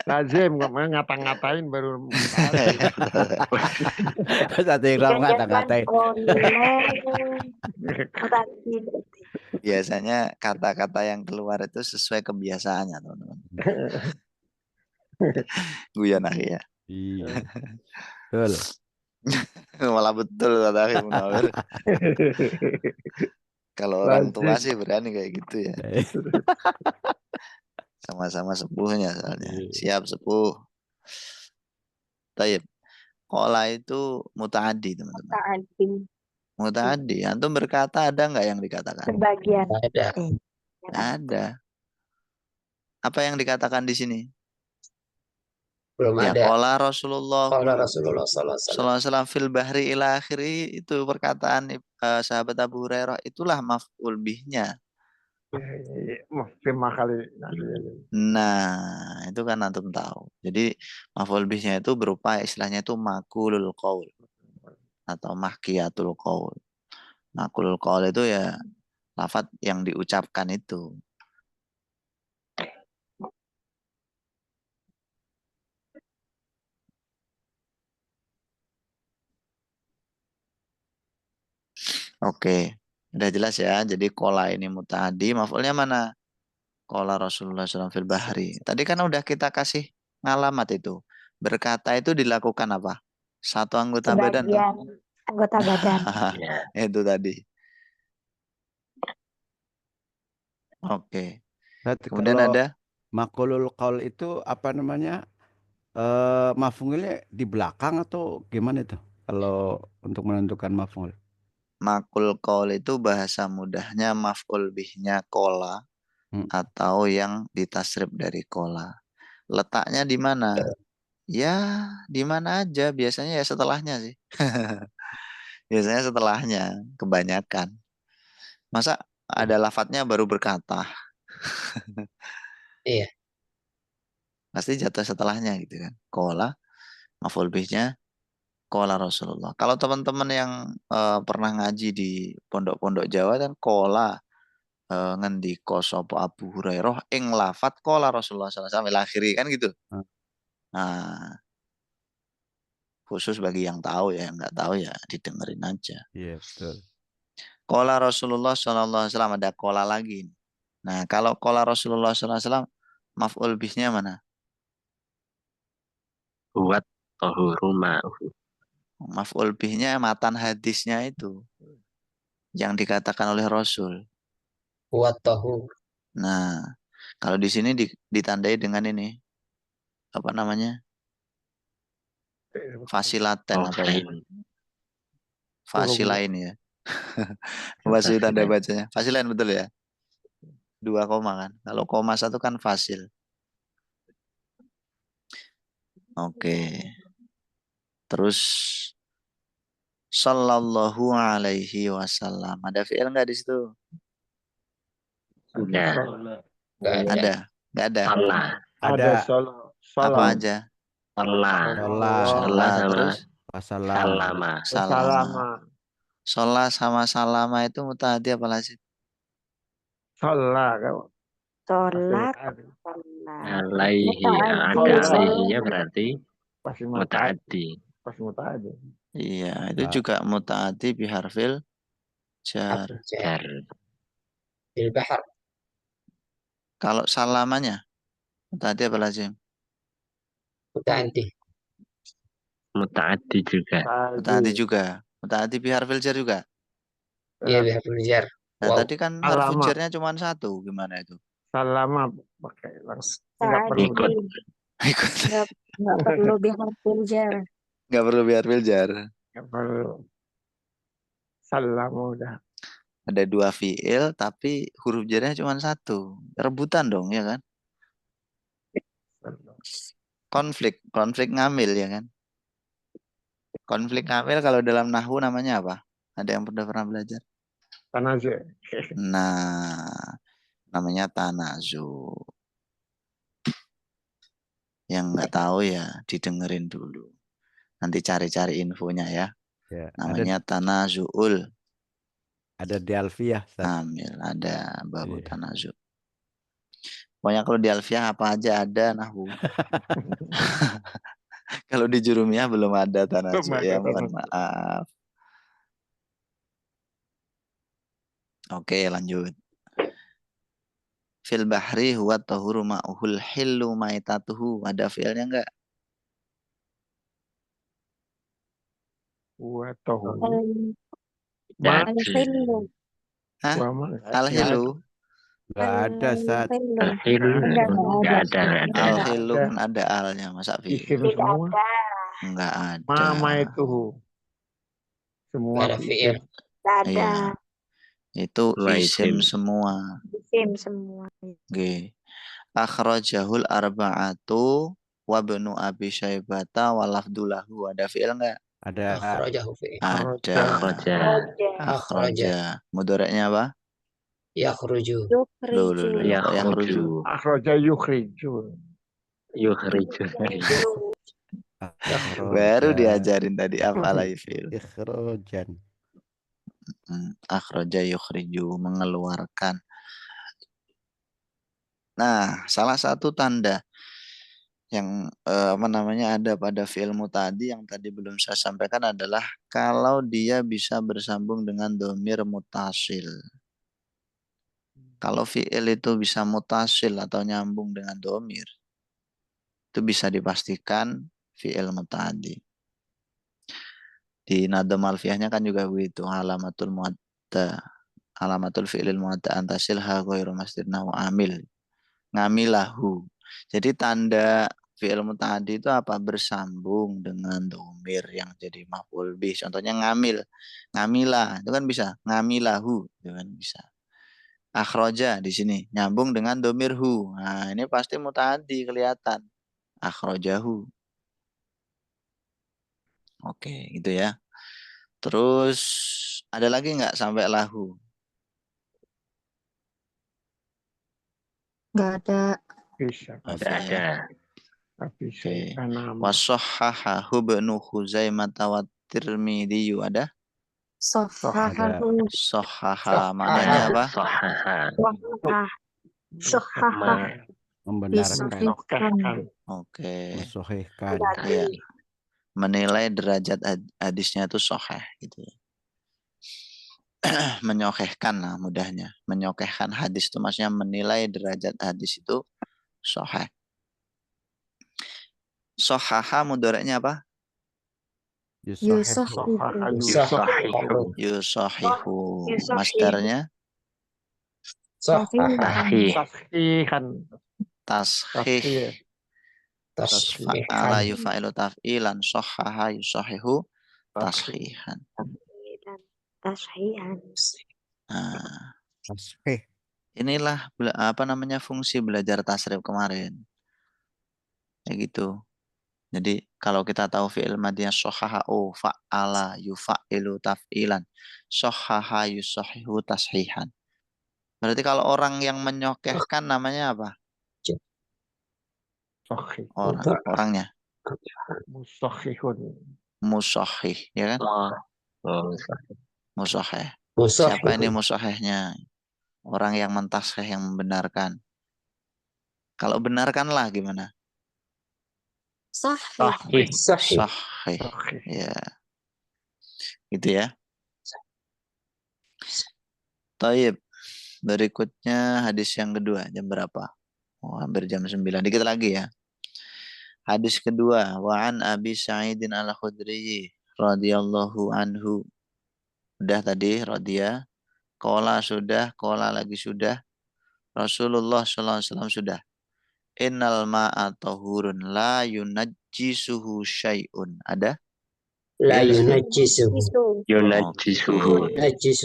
Lazim kok ngata-ngatain baru Satu yang ngata-ngatain. Biasanya kata-kata yang keluar itu sesuai kebiasaannya, teman-teman. Guyon akhi ya. Iya. Betul. Malah betul kata akhi Munawir. Kalau orang tua sih berani kayak gitu ya. Sama-sama sepuhnya soalnya. Siap sepuh. Taib. Qala itu muta'addi, teman-teman. Muta'addi. Antum berkata ada nggak yang dikatakan? Sebagian. Ada. Apa yang dikatakan di sini? Belum Ya, ada. qala Rasulullah Sallallahu sallallahu alaihi wasallam fil bahri ila akhiri, itu perkataan sahabat Abu Hurairah, itulah maf'ul bihnya. Lima kali. Nah, itu kan antum tahu. Jadi maf'ul bihnya itu berupa istilahnya itu makulul qaul atau mahkiyatul qaul. Makulul qaul itu ya lafaz yang diucapkan itu. Oke, udah jelas ya. Jadi kola ini muta'addi, maf'ulnya mana? Kola Rasulullah SAW fil bahri. Tadi kan udah kita kasih ngalamat itu. Berkata itu dilakukan apa? Satu anggota badan. Sebagian anggota badan. Itu tadi. Oke. Kemudian Kalau ada makulul qaul itu apa namanya? Maf'ulnya di belakang atau gimana itu? Kalau untuk menentukan maf'ul. makul qaul itu bahasa mudahnya maf'ul bihnya kola atau yang ditasrif dari kola. Letaknya di mana? Ya, di mana aja. Biasanya ya setelahnya sih. Biasanya setelahnya kebanyakan. Masa ada lafadznya baru berkata? Iya. Pasti jatuh setelahnya gitu kan. Kola, maf'ul bihnya kola Rasulullah. Kalau teman-teman yang pernah ngaji di pondok-pondok Jawa kan kola ngendika sapa Abu Hurairah ing lafat kola Rasulullah SAW sampai akhiri kan gitu. Nah, khusus bagi yang tahu ya, yang nggak tahu ya didengerin aja. Iya, betul. Kola Rasulullah SAW ada kola lagi. Nah, kalau kola Rasulullah SAW maf'ul bihnya mana? Buat tahuru ma'uhu. Maf'ul bihnya matan hadisnya itu yang dikatakan oleh Rasul. Buat tahur. Nah, kalau di sini ditandai dengan ini apa namanya? Fasilaten apa ya? Fasilain ya. Fasil tanda bacanya. Fasilan betul ya? 2 koma kan. Kalau koma 1 kan fasil. Oke. Terus sallallahu alaihi wasallam. Ada fi'il enggak di situ? Sudah. Nggak ada. Ada? Enggak ada. Salah. Ada Ada Apa aja? Salah. sholat, Salah sama terus wassalam, salama. salama. Sholat sama salama itu muta'addi apa lazim? Sholat kan. Sholat, Pasti sholat. Alaihi. Ada Sholat. alaihinya berarti Pasti mutaaddi. Pasti muta'addi. Iya, itu juga muta'addi biharfil jar. Jar. Bil bahar. Kalau salamanya muta'addi apa lazim? Muta'addi. Mutaaddi juga. Muta'addi juga. Muta'addi biharfil jar juga. Iya bihar jar. Nah, Wow. tadi kan harfu Alamat. jarnya cuma 1. Gimana itu? Salama pakai langsung. Enggak perlu. Ikut. Ikut. Nggak perlu biharfil jar. Nggak perlu biharfil jar. Enggak perlu. Salama udah. Ada 2 fi'il tapi huruf jarnya cuma 1. Rebutan dong ya kan? Konflik ngambil ya kan? Konflik ngambil kalau dalam nahwu namanya apa? Ada yang pernah belajar? Tanazu. Nah, namanya tanazu. Yang nggak tahu ya didengerin dulu. Nanti cari-cari infonya ya. Ya, Namanya tanazuul. ada di Alfiyah. Ustaz. Amil, ada babu Iya. tanazu. Pokoknya kalau di Alfiyah apa aja ada nahwu. Kalau di Jurumiyah belum ada tanazu. Belum ada Ya, mohon tanazu. maaf. Oke, lanjut. Fil bahri huwa tahuru ma'uhul hillu maitatuhu. Ada fi'ilnya enggak? Wa tahu. Tidak Al-hillu. Hah? Wa ma. Al-hillu. Nggak ada, Ustaz. Al-hillu. Al-hillu. Nggak ada. Nggak ada. Al-hillu ada. kan ada alnya, masa fi'il? Isim Tidak semua. ada. Enggak ada. Mama itu. Semua Nggak ada fi'il. Nggak ada. Iya. Itu Semua isim isim. semua. Isim semua. Oke. Akhrajahul arba'atu wa ibnu Abi Syaibata wa lafdulahu. Ada fi'il enggak? Ada Akhrajahu fi'il. Ada. Akhraja. Akhraja. Mudhari'nya apa? Yakhruju. Loh, Yukhriju. kok yakhruju? Yakhruju. Akhraja yukhriju. Yukhriju. Baru akhraja, diajarin tadi apa fi'il. ikhrojan. Akhraja yukhriju, mengeluarkan. Nah, salah satu tanda yang ada pada fi'il muta'addi yang tadi belum saya sampaikan adalah kalau dia bisa bersambung dengan dhamir mutasil. Kalau fi'il itu bisa mutasil atau nyambung dengan dhamir, itu bisa dipastikan fi'il muta'addi. Di nadam alfiyahnya kan juga begitu, alamatul fi'lil mu'adda antasilha ghairu masdirna wa amil. Ngamilahu. Jadi tanda fi'il muta'addi itu apa? Bersambung dengan dhamir yang jadi maf'ul bih. Contohnya ngamil. Ngamilah, itu kan bisa. Ngamilahu, itu kan bisa. Akhroja di sini nyambung dengan dhamir hu. Nah, ini pasti muta'addi kelihatan. Akhrojahu. Oke, gitu ya. Terus ada lagi nggak sampai lahu? Nggak ada. Bisa. Tidak ada. Bisa. Oke. Nama. Wasahhahahu ibnu Khuzaimah wa Tirmidzi ada? Sohahahu. Sohaha mananya apa? Sahaha. Sohaha. Membenarkan, Disahihkan. Oke. mensohihkan. Ya. Menilai derajat hadisnya itu sahih gitu ya. Menyokehkan lah mudahnya. Menyokehkan hadis itu maksudnya menilai derajat hadis itu sahih. Sahaha mudhari'nya apa? Yusahihu. Yusahihu. Yusahihu. Yusahihu. Masdarnya Sahih. Sahih. Tashihan. tashih. Tashihan. Fa'ala yufa'ilu taf'ilan sahaha yusahihu tashihan. Tashihan. Nah, Tasbih. inilah fungsi belajar tasrif kemarin. Ya gitu. Jadi kalau kita tahu fi'il madiyah sohaha fa'ala yufa'ilu taf'ilan, sohaha yusohihu tashihan. Berarti kalau orang yang menyokehkan namanya apa? Sahih. Orangnya Musahihun. musohih, ya kan? Musoheh. Siapa ini musohehnya? Orang yang mentasheh, yang membenarkan. Kalau benarkanlah gimana? Sahih. Sahih. Sahih. Ya. Gitu ya. Taib. Berikutnya hadis yang kedua. Jam berapa? Oh, hampir jam 9. Dikit lagi ya. Hadis kedua. Wa'an Abi Sa'idin al-Khudri radhiyallahu anhu. Udah tadi radhiya. Qala sudah. Qala lagi sudah. Rasulullah SAW sudah. Innal ma'a tahurun la yunajjisuhu syai'un. Ada? La Bil? yunajjisuhu.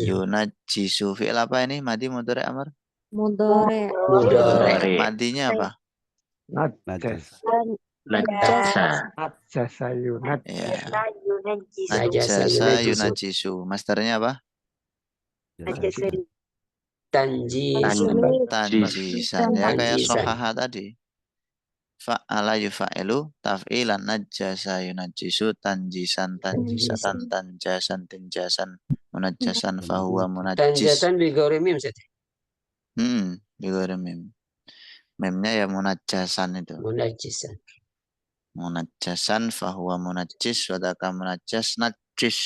Yunajjisu. Fi'il apa ini? Madi, mudhari, amr? Mudhari. Madinya apa? Najasa. Najasa yunat. Ya. Najasa Najasa yunajjisu. Masternya apa? Tanjisan. Ya kayak sohaha tadi. Fa'ala yufa'ilu taf'ilan najjasa yunajjisu tanjisan tanjisatan tanjasan tinjasan munajjasan fahuwa munajjis. Tanjasan bi ghairi mim Ustaz. Juga mim. Mimnya ya munajjasan itu. Munajjisan. Munajjasan fahuwa munajjis wadaka munajjas najjis.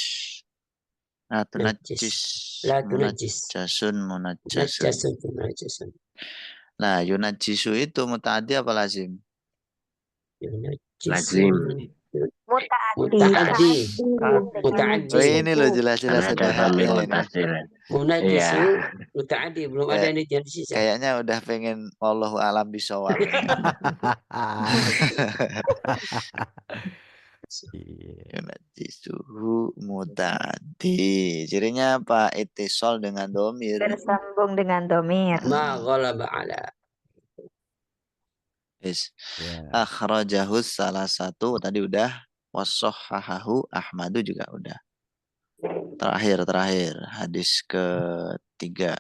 La tunajjis. La tunajjis. Munajjasun munajjasun. Munajjasun. Nah, yunajjisu itu muta'addi apa lazim? Lazim. Muta'addi. Oh, ini loh jelas-jelas ada hatnya ini. Munajjisu muta'addi, belum ada ini yang sisa. Kayaknya udah pengen wallahu alam bisawab. Yunajjisuhu muta'addi. Cirinya apa? Ittisal dengan domir. Bersambung dengan domir. Ma ghalaba ala. Yes. Ya. Akhrajahu salah satu tadi udah. Wassohahahu Ahmadu juga udah. Terakhir hadis ketiga.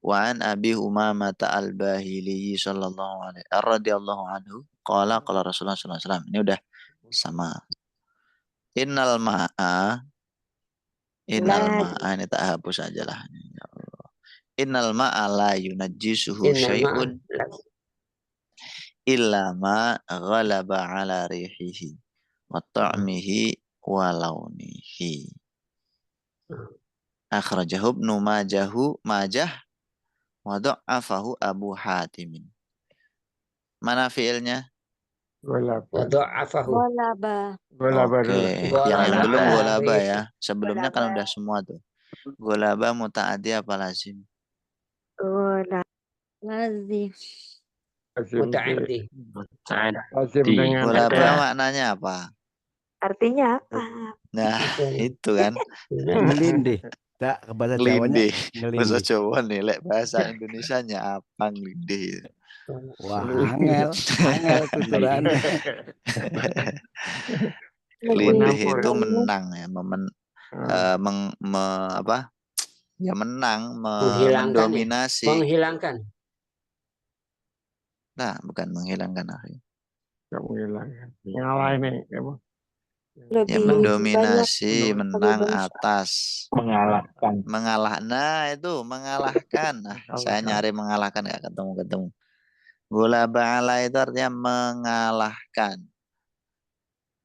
Wa an Abi Umamah al-Bahili radhiyallahu anhu qala Rasulullah sallallahu alaihi wasallam. Ini udah sama. Innal ma'a ini tak hapus aja lah. Ya Allah. Innal ma'a la yunajjisuhu syai'un illa ma ghalaba ala rihihi wa ta'mihi wa launihi. Akhrajahu Ibnu Majah wa dha'afahu Abu Hatim. Mana fiilnya? Wadha'afahu. Oke, yang belum golaba ya. Sebelumnya kan udah semua tuh. Golaba muta'addi apa lazim? Lazim. Muta'addi. Golaba maknanya apa? Artinya apa? Nah, itu kan. Ngelindih. Tak, ke bahasa Jawanya Ngelindih. Bahasa ngelindih. Jawa nih, lek bahasa Indonesianya apa ngelindih? Wah, angel tuturan. Ngelindih itu menang ya, ya menang, mendominasi. Menghilangkan. Nah, bukan menghilangkan akhirnya. Gak menghilangkan. Ngalahin nih. Ya mendominasi, menang atas, Mengalahkan. itu mengalahkan. Nah, saya nyari mengalahkan nggak ketemu. Gula ba'ala itu artinya mengalahkan.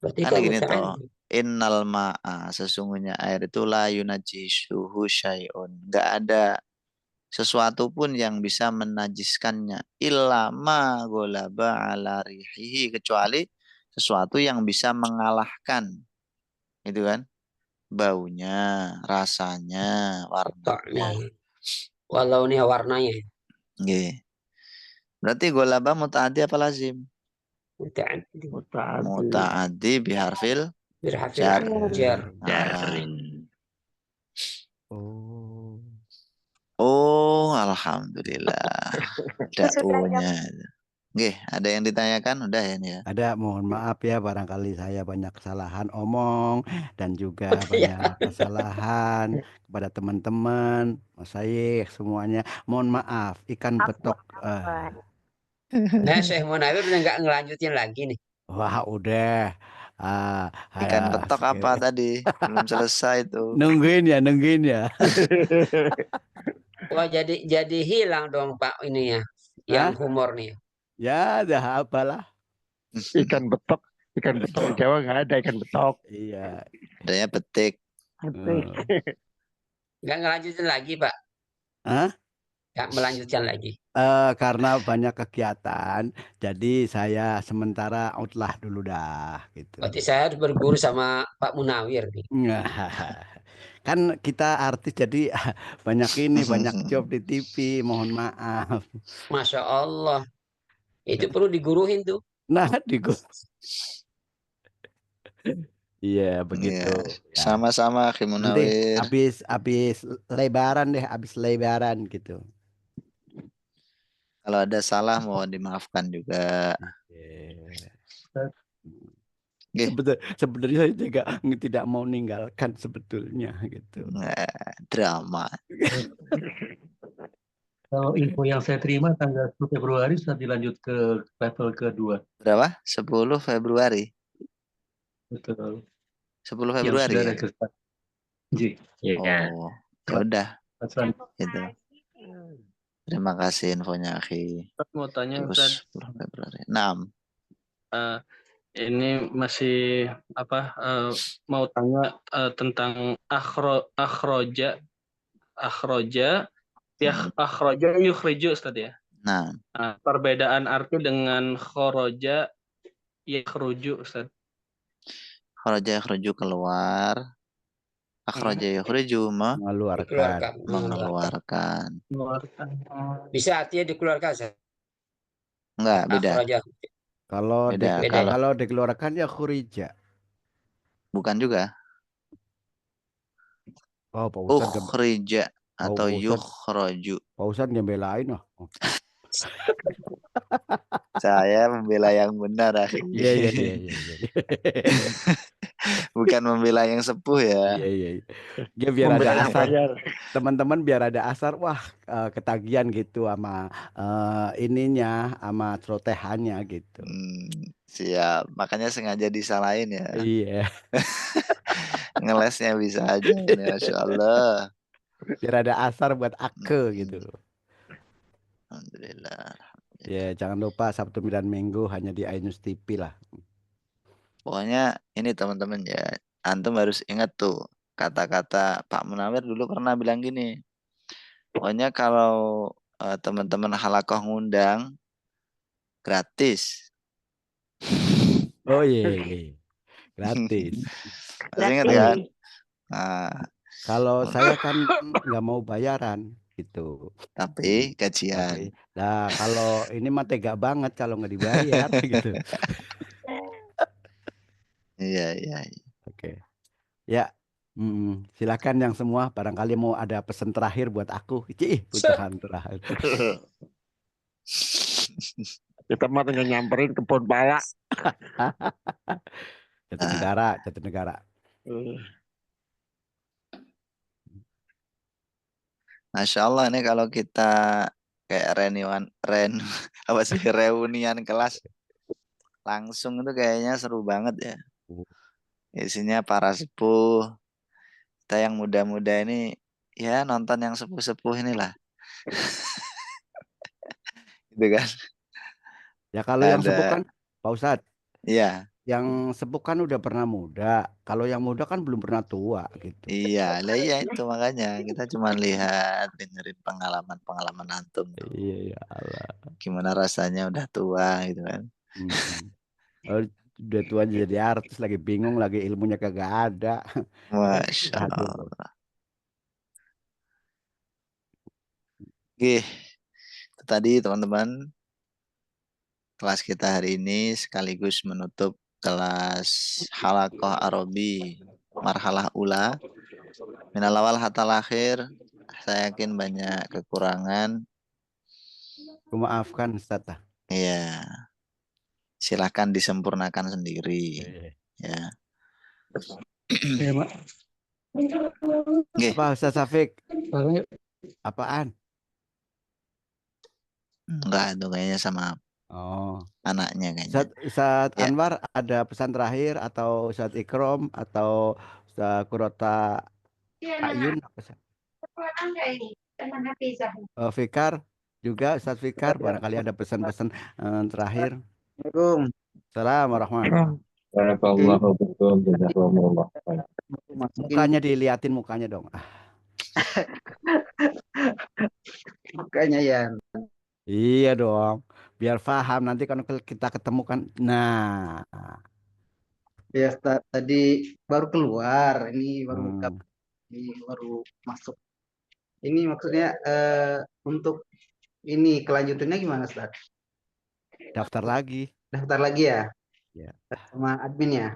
Kan gini toh, innal ma'a, sesungguhnya air itu la yunajjisuhu syai'un. Nggak ada sesuatu pun yang bisa menajiskannya. Illa ma gula ba'ala rihihi, kecuali sesuatu yang bisa mengalahkan, itu kan, baunya, rasanya, warnanya. Walau ini warnanya. Nggih. Berarti golaba muta'addi apa lazim? Muta'addi biharfil jar. Jar. Nah, Alhamdulillah. Udah Sudah jam punya. Oke, ada yang ditanyakan? Udah ya nih ya. Ada, mohon maaf ya barangkali saya banyak kesalahan omong dan juga Ya. banyak kesalahan kepada teman-teman, Mas Syekh semuanya. Mohon maaf, ikan betok. Afwan. Nah, Syekh Munawir udah nggak ngelanjutin lagi nih. Wah, udah. Ah, Ikan betok apa tadi? Belum selesai tuh. nungguin ya. Wah, jadi hilang dong Pak ini ya, yang Hah? humor nih. Ya, dah apalah. Ikan betok di Jawa nggak ada ikan betok. Iya. Adanya petik. Nggak ngelanjutin lagi Pak. Hah? Nggak melanjutkan lagi. Karena banyak kegiatan, jadi saya sementara outlah dulu dah gitu. Berarti saya harus berguru sama Pak Munawir nih. Kan kita artis jadi banyak job di TV, mohon maaf. Masya Allah. Itu perlu diguruhin tuh. Nah, iya begitu. Iya, Ya. sama-sama Akhi Nanti Munawir. habis lebaran gitu. Kalau ada salah mohon dimaafkan juga. Oke. Sebenarnya saya juga tidak mau meninggalkan sebetulnya gitu. Nah, drama. Kalau info yang saya terima tanggal 10 Februari sudah dilanjut ke level kedua. Berapa? 10 Februari. Betul. 10 Yang Februari sudah ya? registrasi. Ji. Iya. Oh, ya udah Ustaz, gitu. Terima kasih infonya Akhi. Mau tanya Terus Ustaz, 10 Februari. 6. ini masih mau tanya tentang akhroja ya, akhroja yukhriju Ustaz ya. Nah, Perbedaan arti dengan khoroja yakhruju Ustaz. kharaja yakhruju keluar. Akhraja yakhruju Dikeluarkan. mengeluarkan. Bisa artinya dikeluarkan. Enggak, beda. Akhraja. Kalau Beda. kalau dikeluarkan ya khurija. Bukan juga. Oh, Pak Ustadz. Ukhrija atau Ustadz. yukhraju. Pak Ustadz ngebelain oh. Saya membela yang benar, Akhi. Iya. Bukan membela yang sepuh ya. Iya. Dia biar ada asar. Teman-teman biar ada asar, wah ketagihan gitu sama ininya, sama celotehannya gitu. Siap. Makanya sengaja disalahin ya. Iya. Ngelesnya bisa aja ini, Masya Allah. Biar ada asar buat ake gitu. Alhamdulillah. Ya, jangan lupa Sabtu dan Minggu hanya di Ainus TV lah. Pokoknya ini teman-teman ya, antum harus ingat tuh kata-kata Pak Munawir dulu pernah bilang gini. Pokoknya kalau teman-teman halakoh ngundang gratis. Oh iya. Gratis. Masih ingat kan? Nah, kalau saya kan nggak mau bayaran gitu. Tapi gajian. Nah, kalau ini mah tega banget kalau nggak dibayar gitu. Iya. Oke. Ya, silakan yang semua. Barangkali mau ada pesan terakhir buat aku. Pesan terakhir. Kita mah tinggal nyamperin kebun pala. Jatinegara. Masya Allah ini kalau kita kayak reunian kelas langsung itu kayaknya seru banget ya. Isinya para sepuh. Kita yang muda-muda ini ya nonton yang sepuh-sepuh inilah. Gitu kan. Ya kalau yang sepuh kan Pak Ustadz. Iya. Yang sepuh kan udah pernah muda. Kalau yang muda kan belum pernah tua gitu. Iya, itu makanya kita cuma lihat, dengerin pengalaman antum. Iya, ya Allah. Gimana rasanya udah tua gitu kan. Udah tua jadi artis lagi bingung, lagi ilmunya kagak ada. Masya Allah. Oke, itu tadi teman-teman kelas kita hari ini sekaligus menutup kelas Halaqah Arabi Marhalah Ula minal awal hatal akhir. Saya yakin banyak kekurangan. Maafkan Ustaz. Iya. Silahkan disempurnakan sendiri. Ya. Ya, Mak. Nggih. Apa Ustaz Safik? Barang yuk. Apaan? Enggak, itu kayaknya sama anaknya kayaknya. Ustaz Ya. Anwar ada pesan terakhir atau Ustaz Ikrom atau Ustaz Kurota Ayun? Fikar juga Ustaz Fikar barangkali ada pesan-pesan terakhir. Assalamualaikum. Assalamualaikum warahmatullahi Mungkin Mukanya diliatin mukanya dong. makanya ya. Iya dong, biar paham nanti kalau kita ketemu kan. Nah, Ya tadi baru keluar, ini baru buka, hmm. ini baru masuk. Ini maksudnya untuk ini kelanjutannya gimana, Ustaz? Daftar lagi. Daftar lagi ya? Ya. Sama admin ya?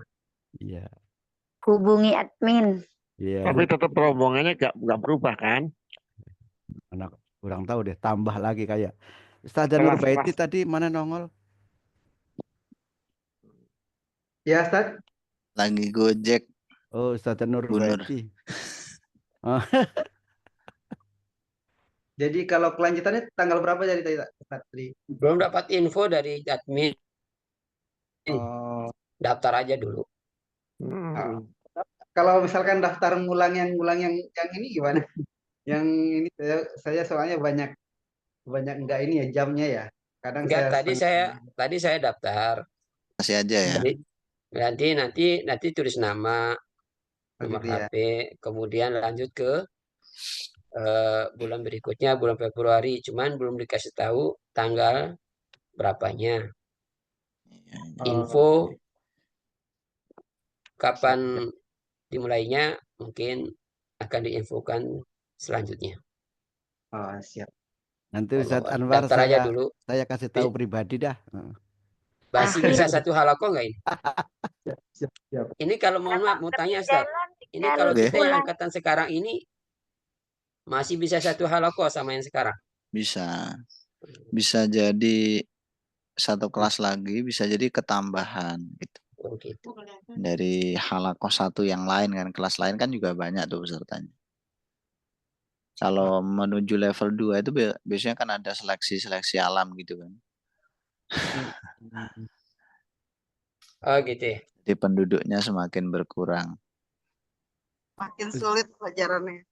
Iya. Hubungi admin. Iya. Tapi tetap rombongannya nggak berubah kan? Anak kurang tahu deh, tambah lagi kayak Ustaz Nur Baiti tadi mana nongol? Ya, Ustaz. Lagi Gojek. Oh, Ustaz Nur Baiti. Oh. Jadi kalau kelanjutannya tanggal berapa jadi Ustaz? Belum dapat info dari admin. Daftar aja dulu. Kalau misalkan daftar ngulang yang ini gimana? Yang ini saya soalnya banyak enggak ini ya jamnya ya. Kadang Enggak, saya tadi saya daftar. Masih aja ya. Nanti tulis nama, nomor HP, kemudian lanjut ke bulan berikutnya, bulan Februari. Cuman belum dikasih tahu tanggal berapanya. Info kapan dimulainya mungkin akan diinfokan selanjutnya. Oh, siap. Nanti Ustaz Anwar daftar aja dulu. Saya kasih tahu pribadi dah. Masih bisa satu halakoh nggak ini? Siap. Ini kalau mohon maaf mau tanya Ustaz. Ini kalau kita yang angkatan sekarang ini masih bisa satu halakoh sama yang sekarang? Bisa. Bisa jadi satu kelas lagi, bisa jadi ketambahan gitu. Oh, gitu. Dari halakoh satu yang lain kan, kelas lain kan juga banyak tuh pesertanya. Kalau menuju level 2 itu biasanya kan ada seleksi alam gitu kan. Oh gitu ya. Jadi penduduknya semakin berkurang. Makin sulit pelajarannya.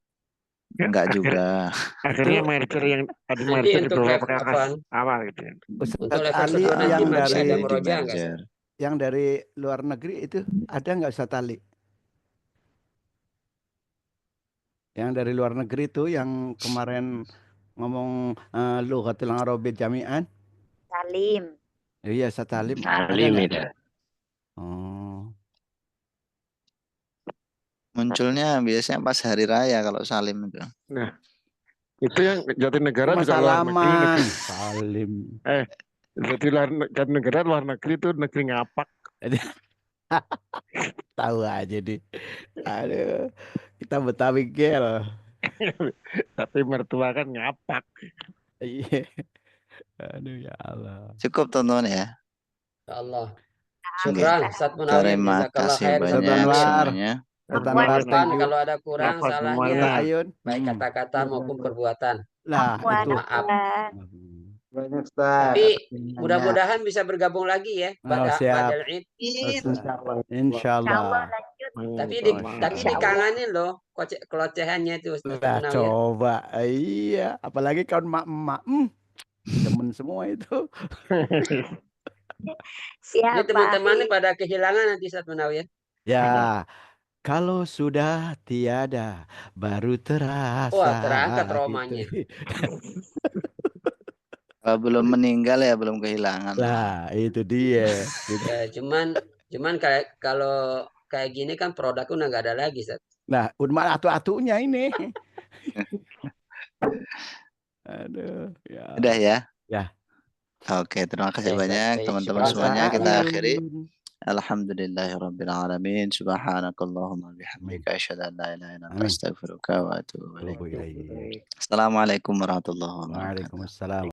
Enggak juga. Akhirnya merger yang tadi Nanti merger untuk itu level pakai awal gitu ya. Untuk level Ali kedua nanti yang masih dari ada merojah nggak sih? yang dari luar negeri itu ada nggak Ustaz Ali? Yang dari luar negeri itu yang kemarin ngomong Lughatul Arabiyyah Jami'an. Salim. Iya, Ustaz Salim. Salim itu. Oh. Munculnya biasanya pas hari raya kalau Salim itu. Nah, itu yang Jatinegara Cuma juga luar negeri. Salim. Jadi Jatinegara luar negeri itu negeri ngapak. Tahu aja deh. Aduh, kita Betawi gel. Tapi mertua kan ngapak. Iya. Aduh ya Allah. Cukup tonton ya. Ya Allah. Syukran Ustaz Munawir. Terima kasih banyak semuanya. Maafkan kalau ada kurang salahnya, Ayun. baik kata-kata maupun perbuatan. Lah, itu maaf. Banyak Ustaz. Tapi mudah-mudahan bisa bergabung lagi ya pada Id. Insyaallah. Tapi dikangenin loh kelocehannya itu Ustaz Munawir. Coba, iya, apalagi kawan mak-mak, temen semua itu. Ini teman-teman pada kehilangan nanti Ustaz Munawir. Ya, kalau sudah tiada baru terasa. Wah, terangkat romanya. Gitu. Kalau belum meninggal ya belum kehilangan. Lah, itu dia. Gitu. Ya, cuman kalau kayak gini kan produknya udah nggak ada lagi, Ustaz. Nah, udah atu-atunya ini. Aduh, ya. Udah ya? Ya. Oke, terima kasih banyak teman-teman semuanya. Kita akhiri. Alhamdulillahirabbil alamin. Subhanakallahumma Amin. bihamdika asyhadu an la ilaha illa anta Amin. astaghfiruka wa atubu ilaik. Tubu ilaik. Assalamualaikum warahmatullahi wabarakatuh. Waalaikumsalam.